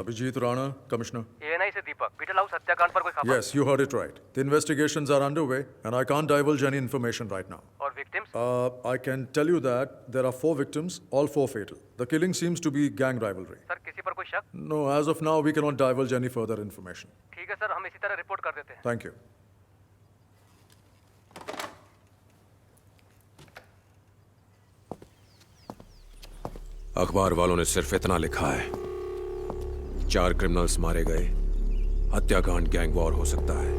Abhijit Rana, Commissioner. ANI से दीपक, बीटल हाउस हत्याकांड पर कोई खबर? Yes, you heard it right. The investigations are underway, and I can't divulge any information right now. और victims? I can tell you that there are 4 victims, all 4 fatal. The killing seems to be gang rivalry. Sir, किसी पर कोई शक? No, as of now, we cannot divulge any further information. ठीक है सर, हम इसी तरह रिपोर्ट कर देते हैं। Thank you. अखबार वालों ने सिर्फ इतना लिखा है, 4 क्रिमिनल्स मारे गए, हत्याकांड गैंग वॉर हो सकता है।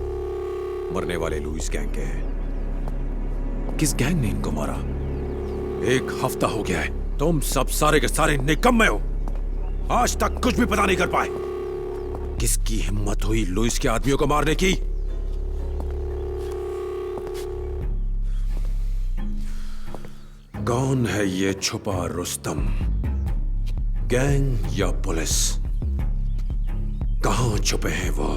मरने वाले लुइस गैंग के हैं। किस गैंग ने इनको मारा? 1 हफ्ता हो गया है। तुम सब सारे के सारे निकम्मे हो। आज तक कुछ भी पता नहीं कर पाए। किसकी हिम्मत हुई लुइस के आदमियों को मारने की? कौन है ये छुपा रुस्तम? गैंग या पुलिस? कहां छुपे हैं वो?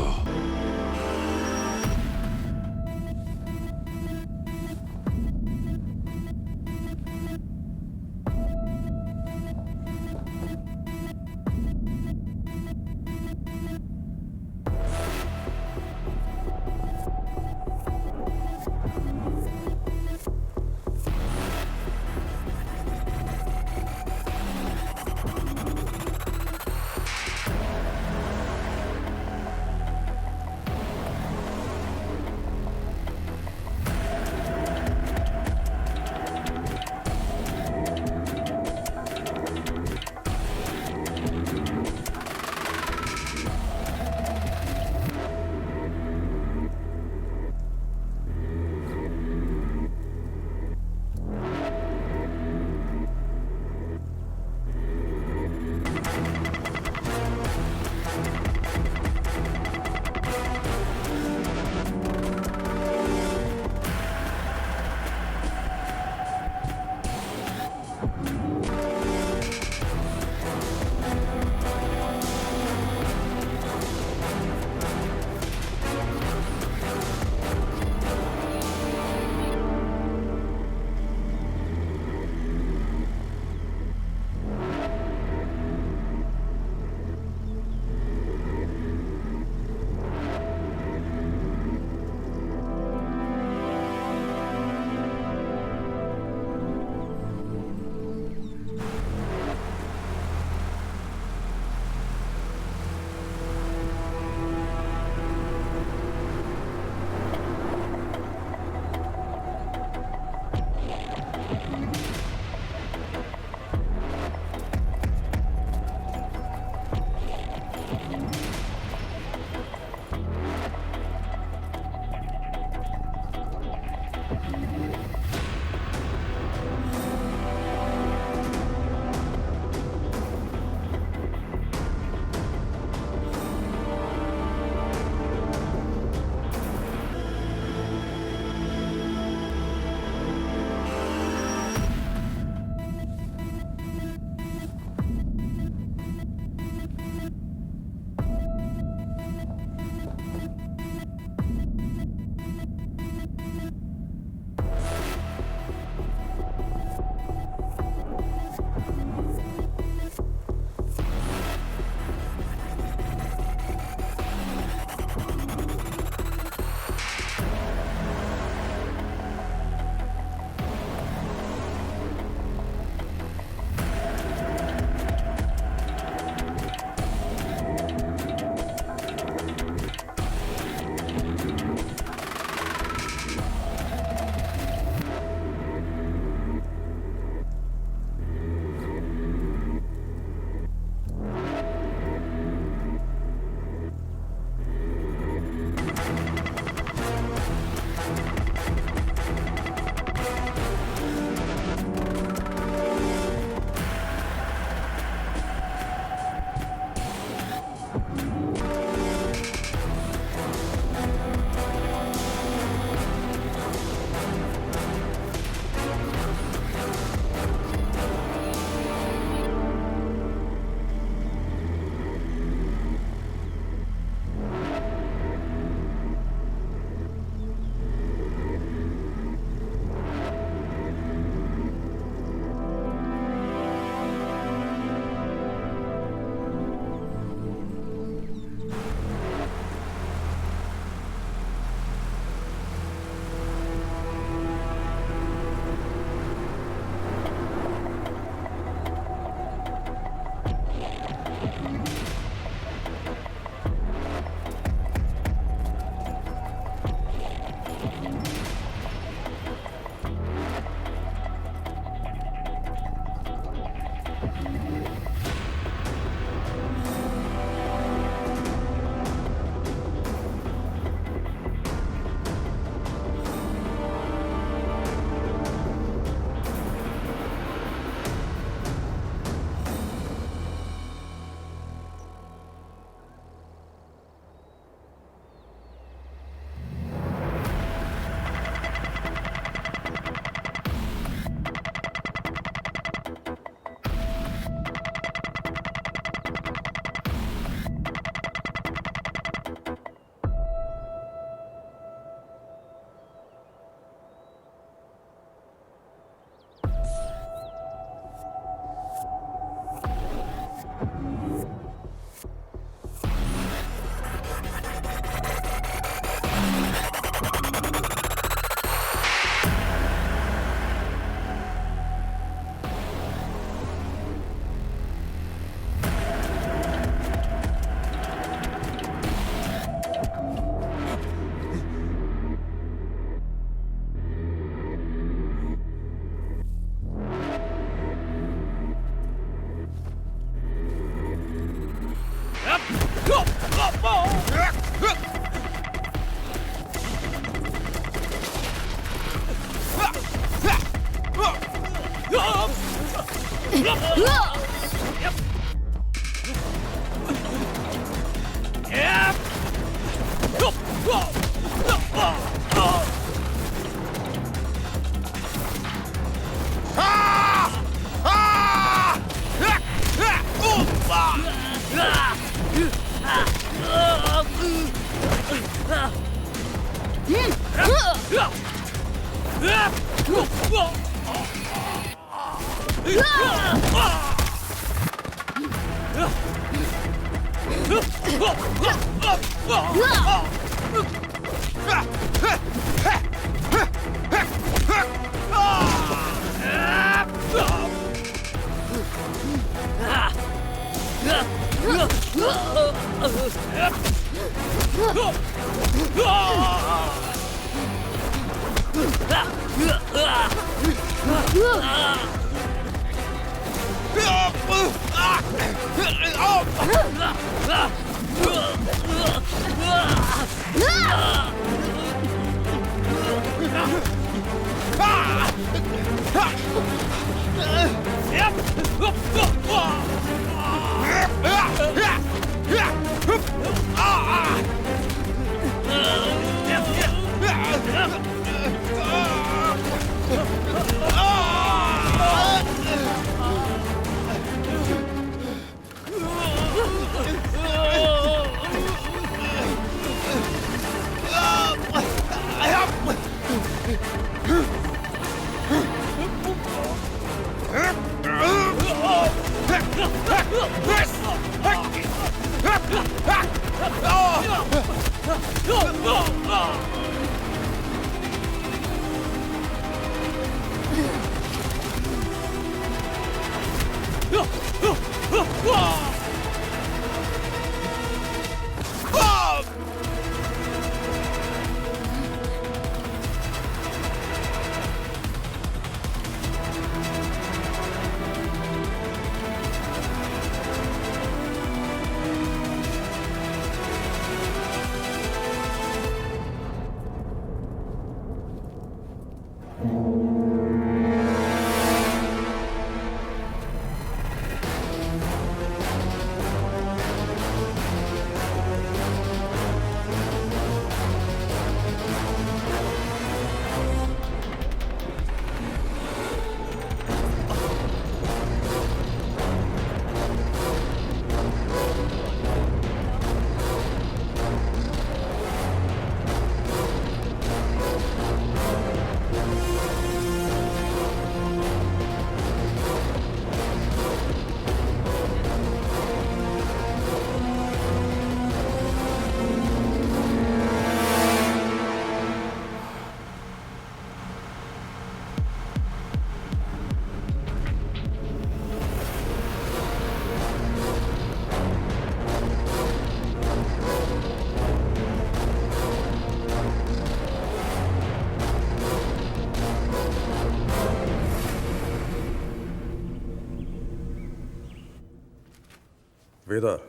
Vedar,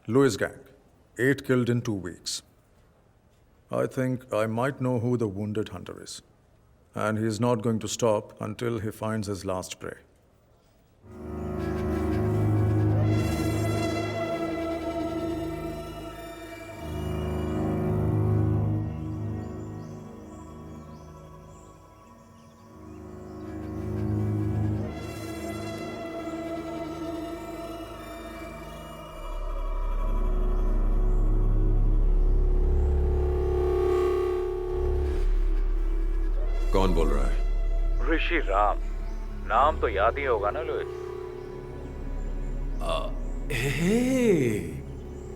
Lewis gang, 8 killed in 2 weeks. I think I might know who the wounded hunter is. And he is not going to stop until he finds his last prey. कौन बोल रहा है? ऋषि राम। नाम तो याद ही होगा ना लुइस?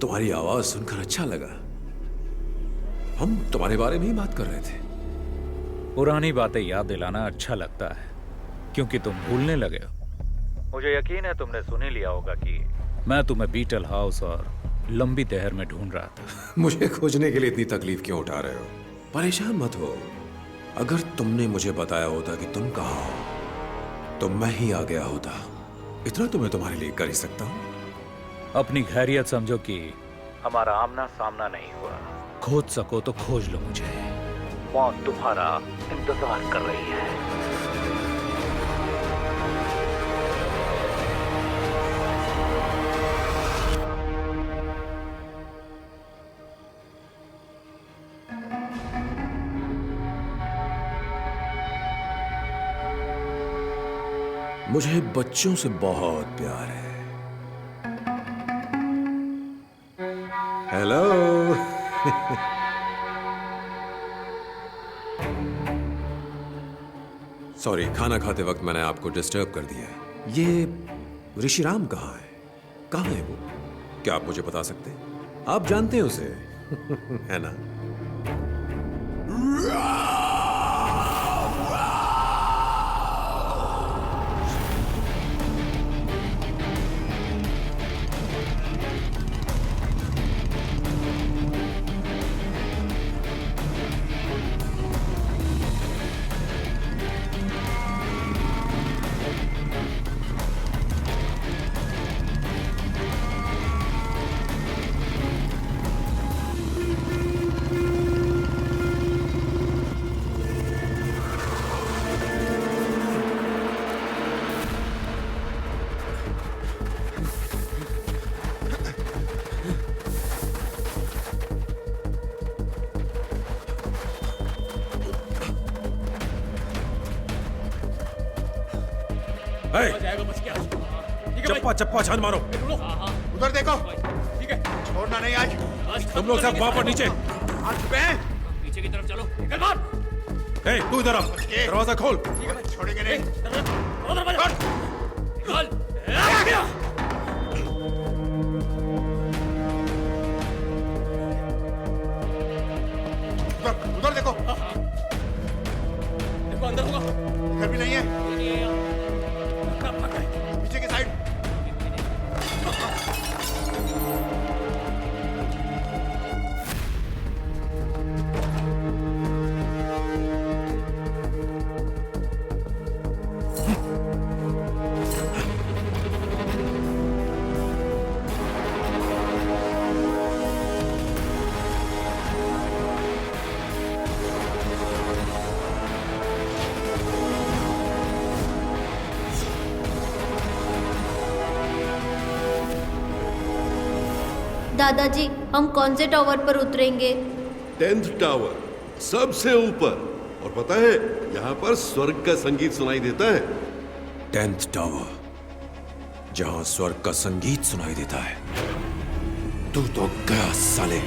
तुम्हारी आवाज सुनकर अच्छा लगा। हम तुम्हारे बारे में ही बात कर रहे थे। पुरानी बातें याद दिलाना अच्छा लगता है, क्योंकि तुम भूलने लगे हो। मुझे यकीन है तुमने सुन ही लिया होगा कि मैं तुम्हें बीटल हाउस और लंबी तहर में ढूंढ रहा था। मुझे खोजने के लिए इतनी तकलीफ क्यों उठा रहे हो? परेशान मत हो। अगर तुमने मुझे बताया होता कि तुम कहाँ हो, तो मैं ही आ गया होता। इतना तो मैं तुम्हारे लिए कर ही सकता हूँ। अपनी खैरियत समझो कि हमारा आमना सामना नहीं हुआ। खोज सको तो खोज लो मुझे। मौत तुम्हारा इंतजार कर रही है। मुझे बच्चों से बहुत प्यार है। हेलो। सॉरी, खाना खाते वक्त मैंने आपको डिस्टर्ब कर दिया। ये ऋषिराम कहाँ है? कहाँ है वो? क्या आप मुझे बता सकते हैं? आप जानते हैं उसे है ना? चप्पा चप्पा छान मारो। उधर देखो। ठीक है, छोड़ना नहीं आज। तुम लोग सब वहां पर नीचे। आज चुप हैं? पीछे की तरफ चलो। निकल बाहर। ए, तू इधर आ। दरवाजा खोल। छोड़ेंगे नहीं। निकल। उधर देखो। देखो अंदर होगा। इधर भी नहीं है। पीछे की साइड। दादाजी, हम कौन से टावर पर उतरेंगे? 10th टावर, सबसे ऊपर। और पता है, यहाँ पर स्वर्ग का संगीत सुनाई देता है। 10th टावर, जहां स्वर्ग का संगीत सुनाई देता है। तू तो गया साले।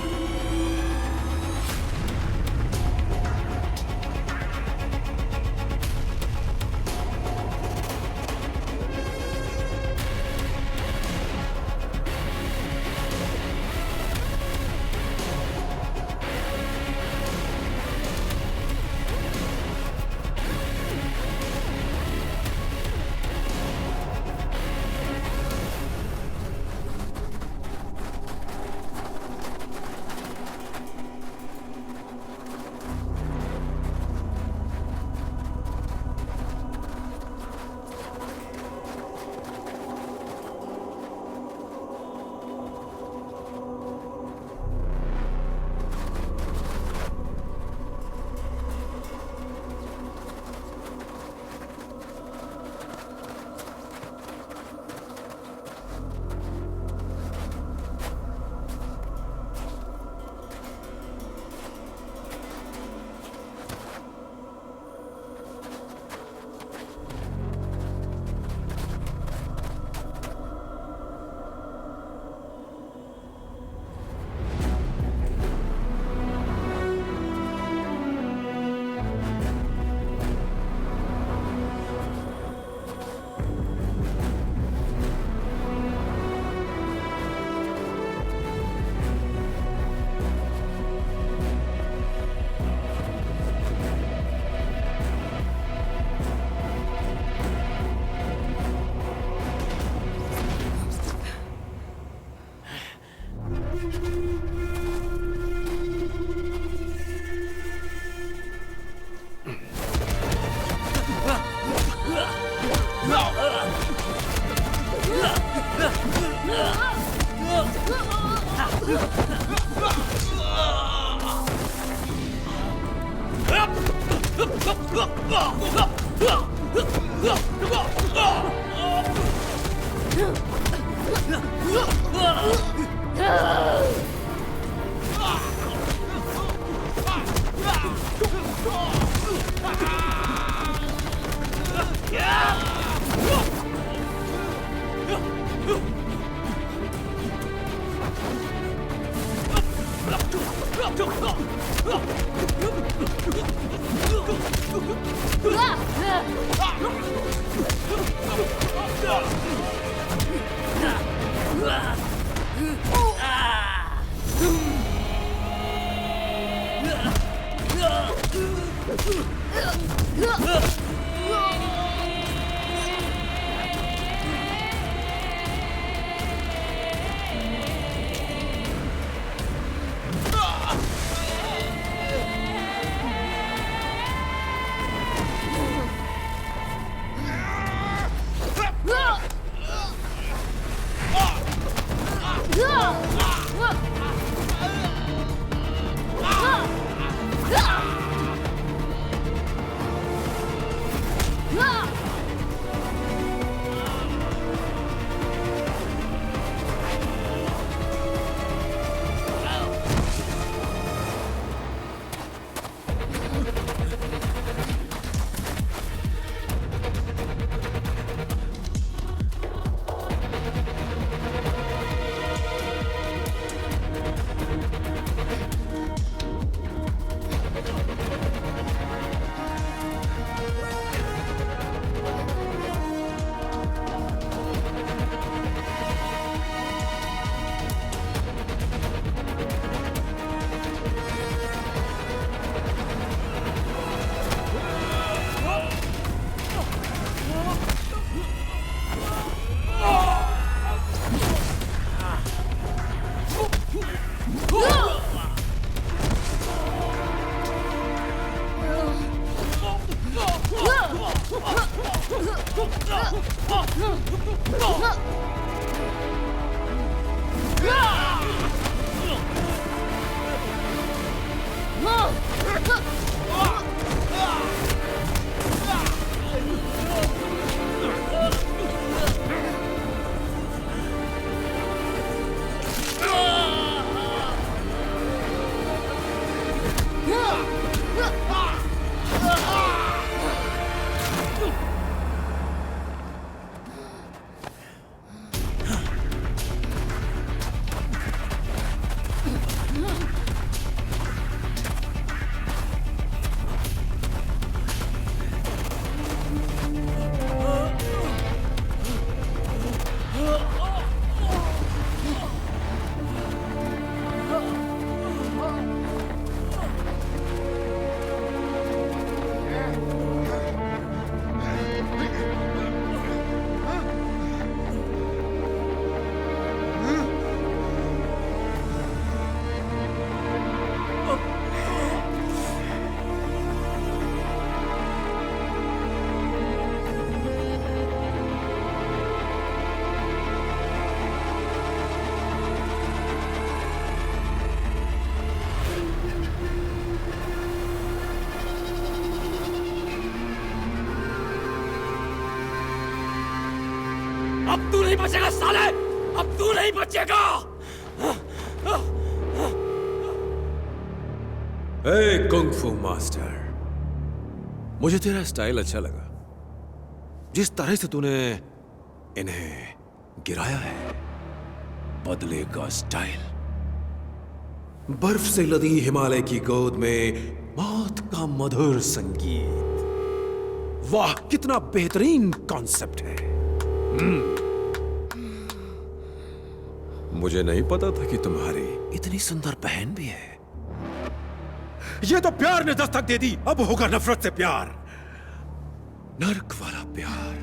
अब तू नहीं बचेगा साले, अब तू नहीं बचेगा। ए कुंग-फू मास्टर, मुझे तेरा स्टाइल अच्छा लगा। जिस तरह से तूने इन्हें गिराया है, बदले का स्टाइल। बर्फ से लदी हिमालय की गोद में मौत का मधुर संगीत। वाह, कितना बेहतरीन कॉन्सेप्ट है। मुझे नहीं पता था कि तुम्हारी इतनी सुंदर बहन भी है। ये तो प्यार ने दस्तक दे दी, अब होगा नफरत से प्यार, नर्क वाला प्यार।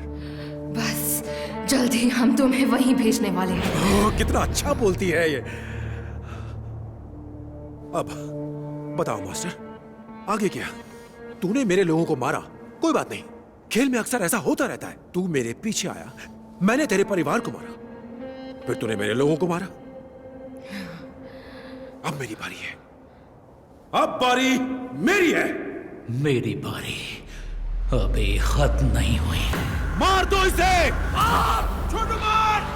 बस जल्दी हम तुम्हें वहीं भेजने वाले हैं। ओह, कितना अच्छा बोलती है ये। अब बताओ मास्टर, आगे क्या? तूने मेरे लोगों को मारा, कोई बात नहीं, खेल में अक्सर ऐसा होता रहता है। तू मेरे पीछे आया, मैंने तेरे परिवार को मारा, फिर तूने मेरे लोगों को मारा। अब मेरी बारी है, अब बारी मेरी है। मेरी बारी अभी खत्म नहीं हुई। मार दो इसे। छोटू मार।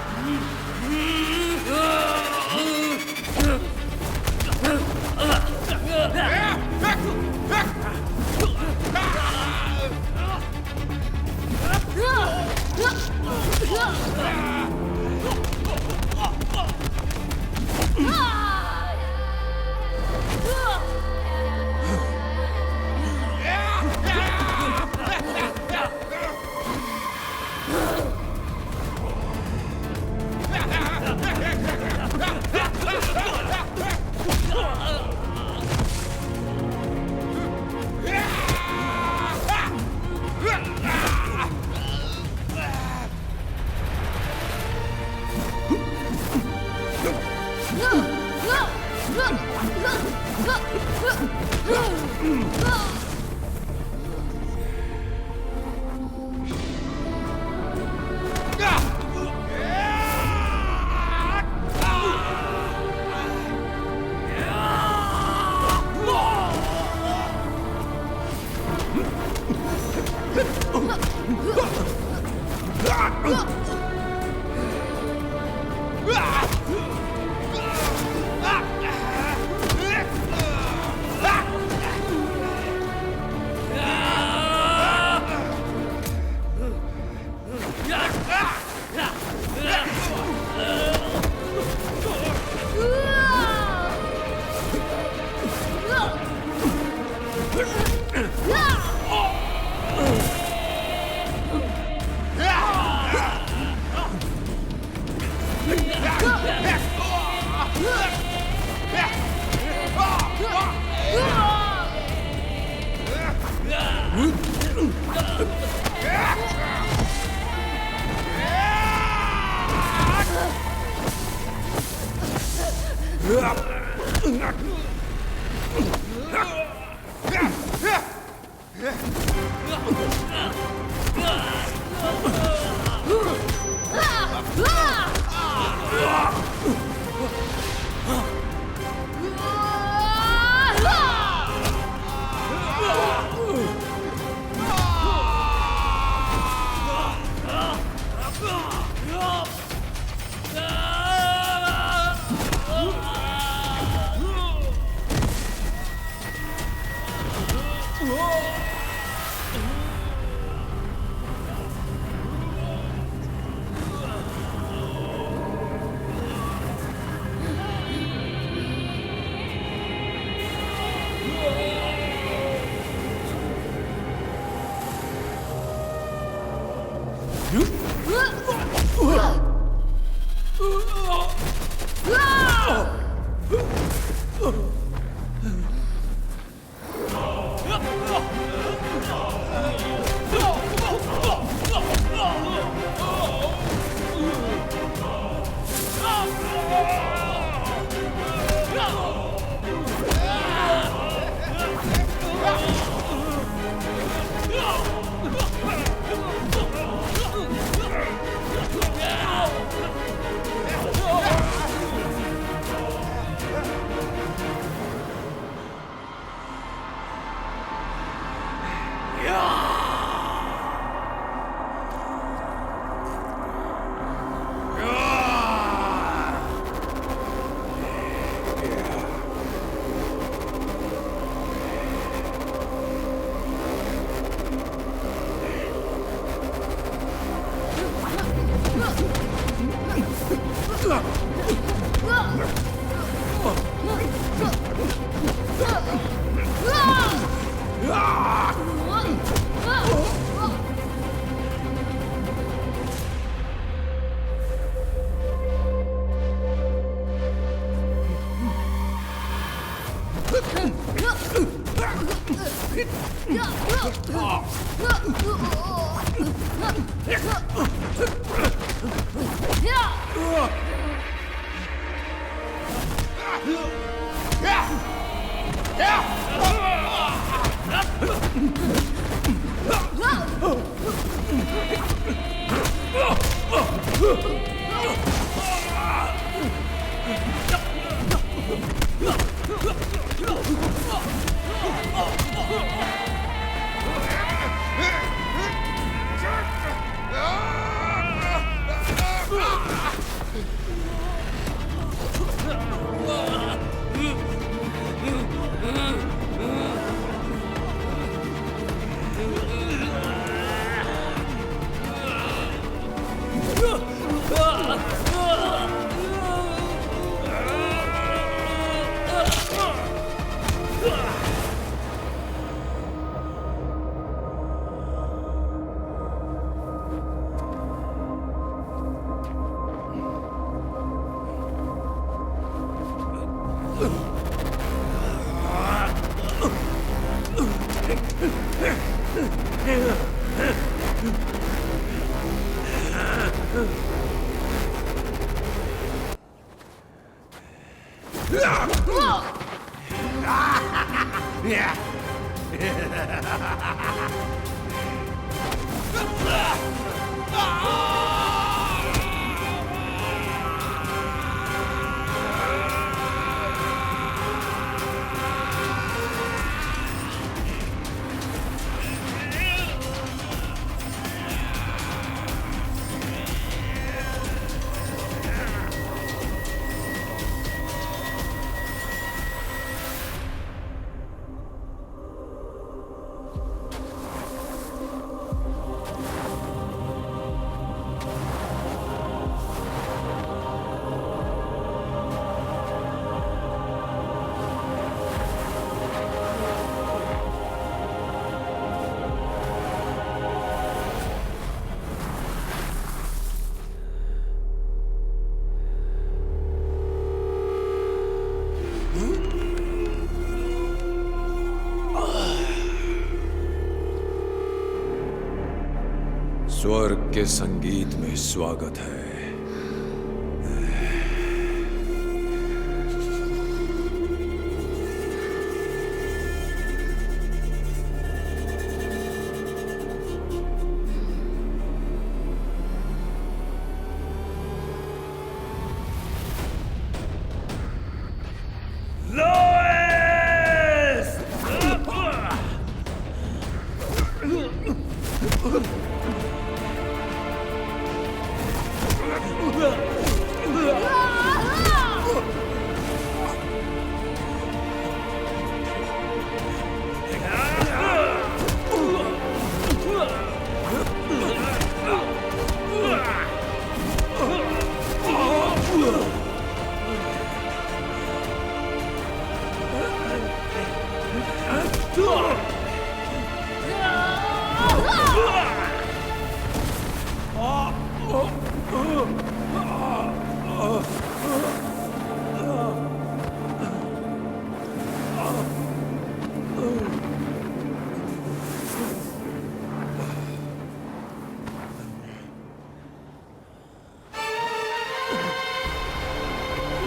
स्वर्ग के संगीत में स्वागत है।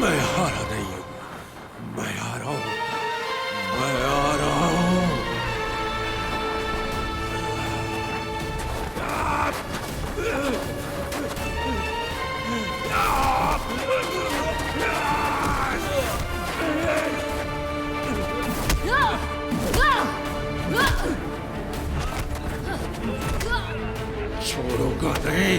मैं हारा नहीं हूं, मैं आ रहा हूं, मैं आ रहा हूं। छोड़ूंगा नहीं।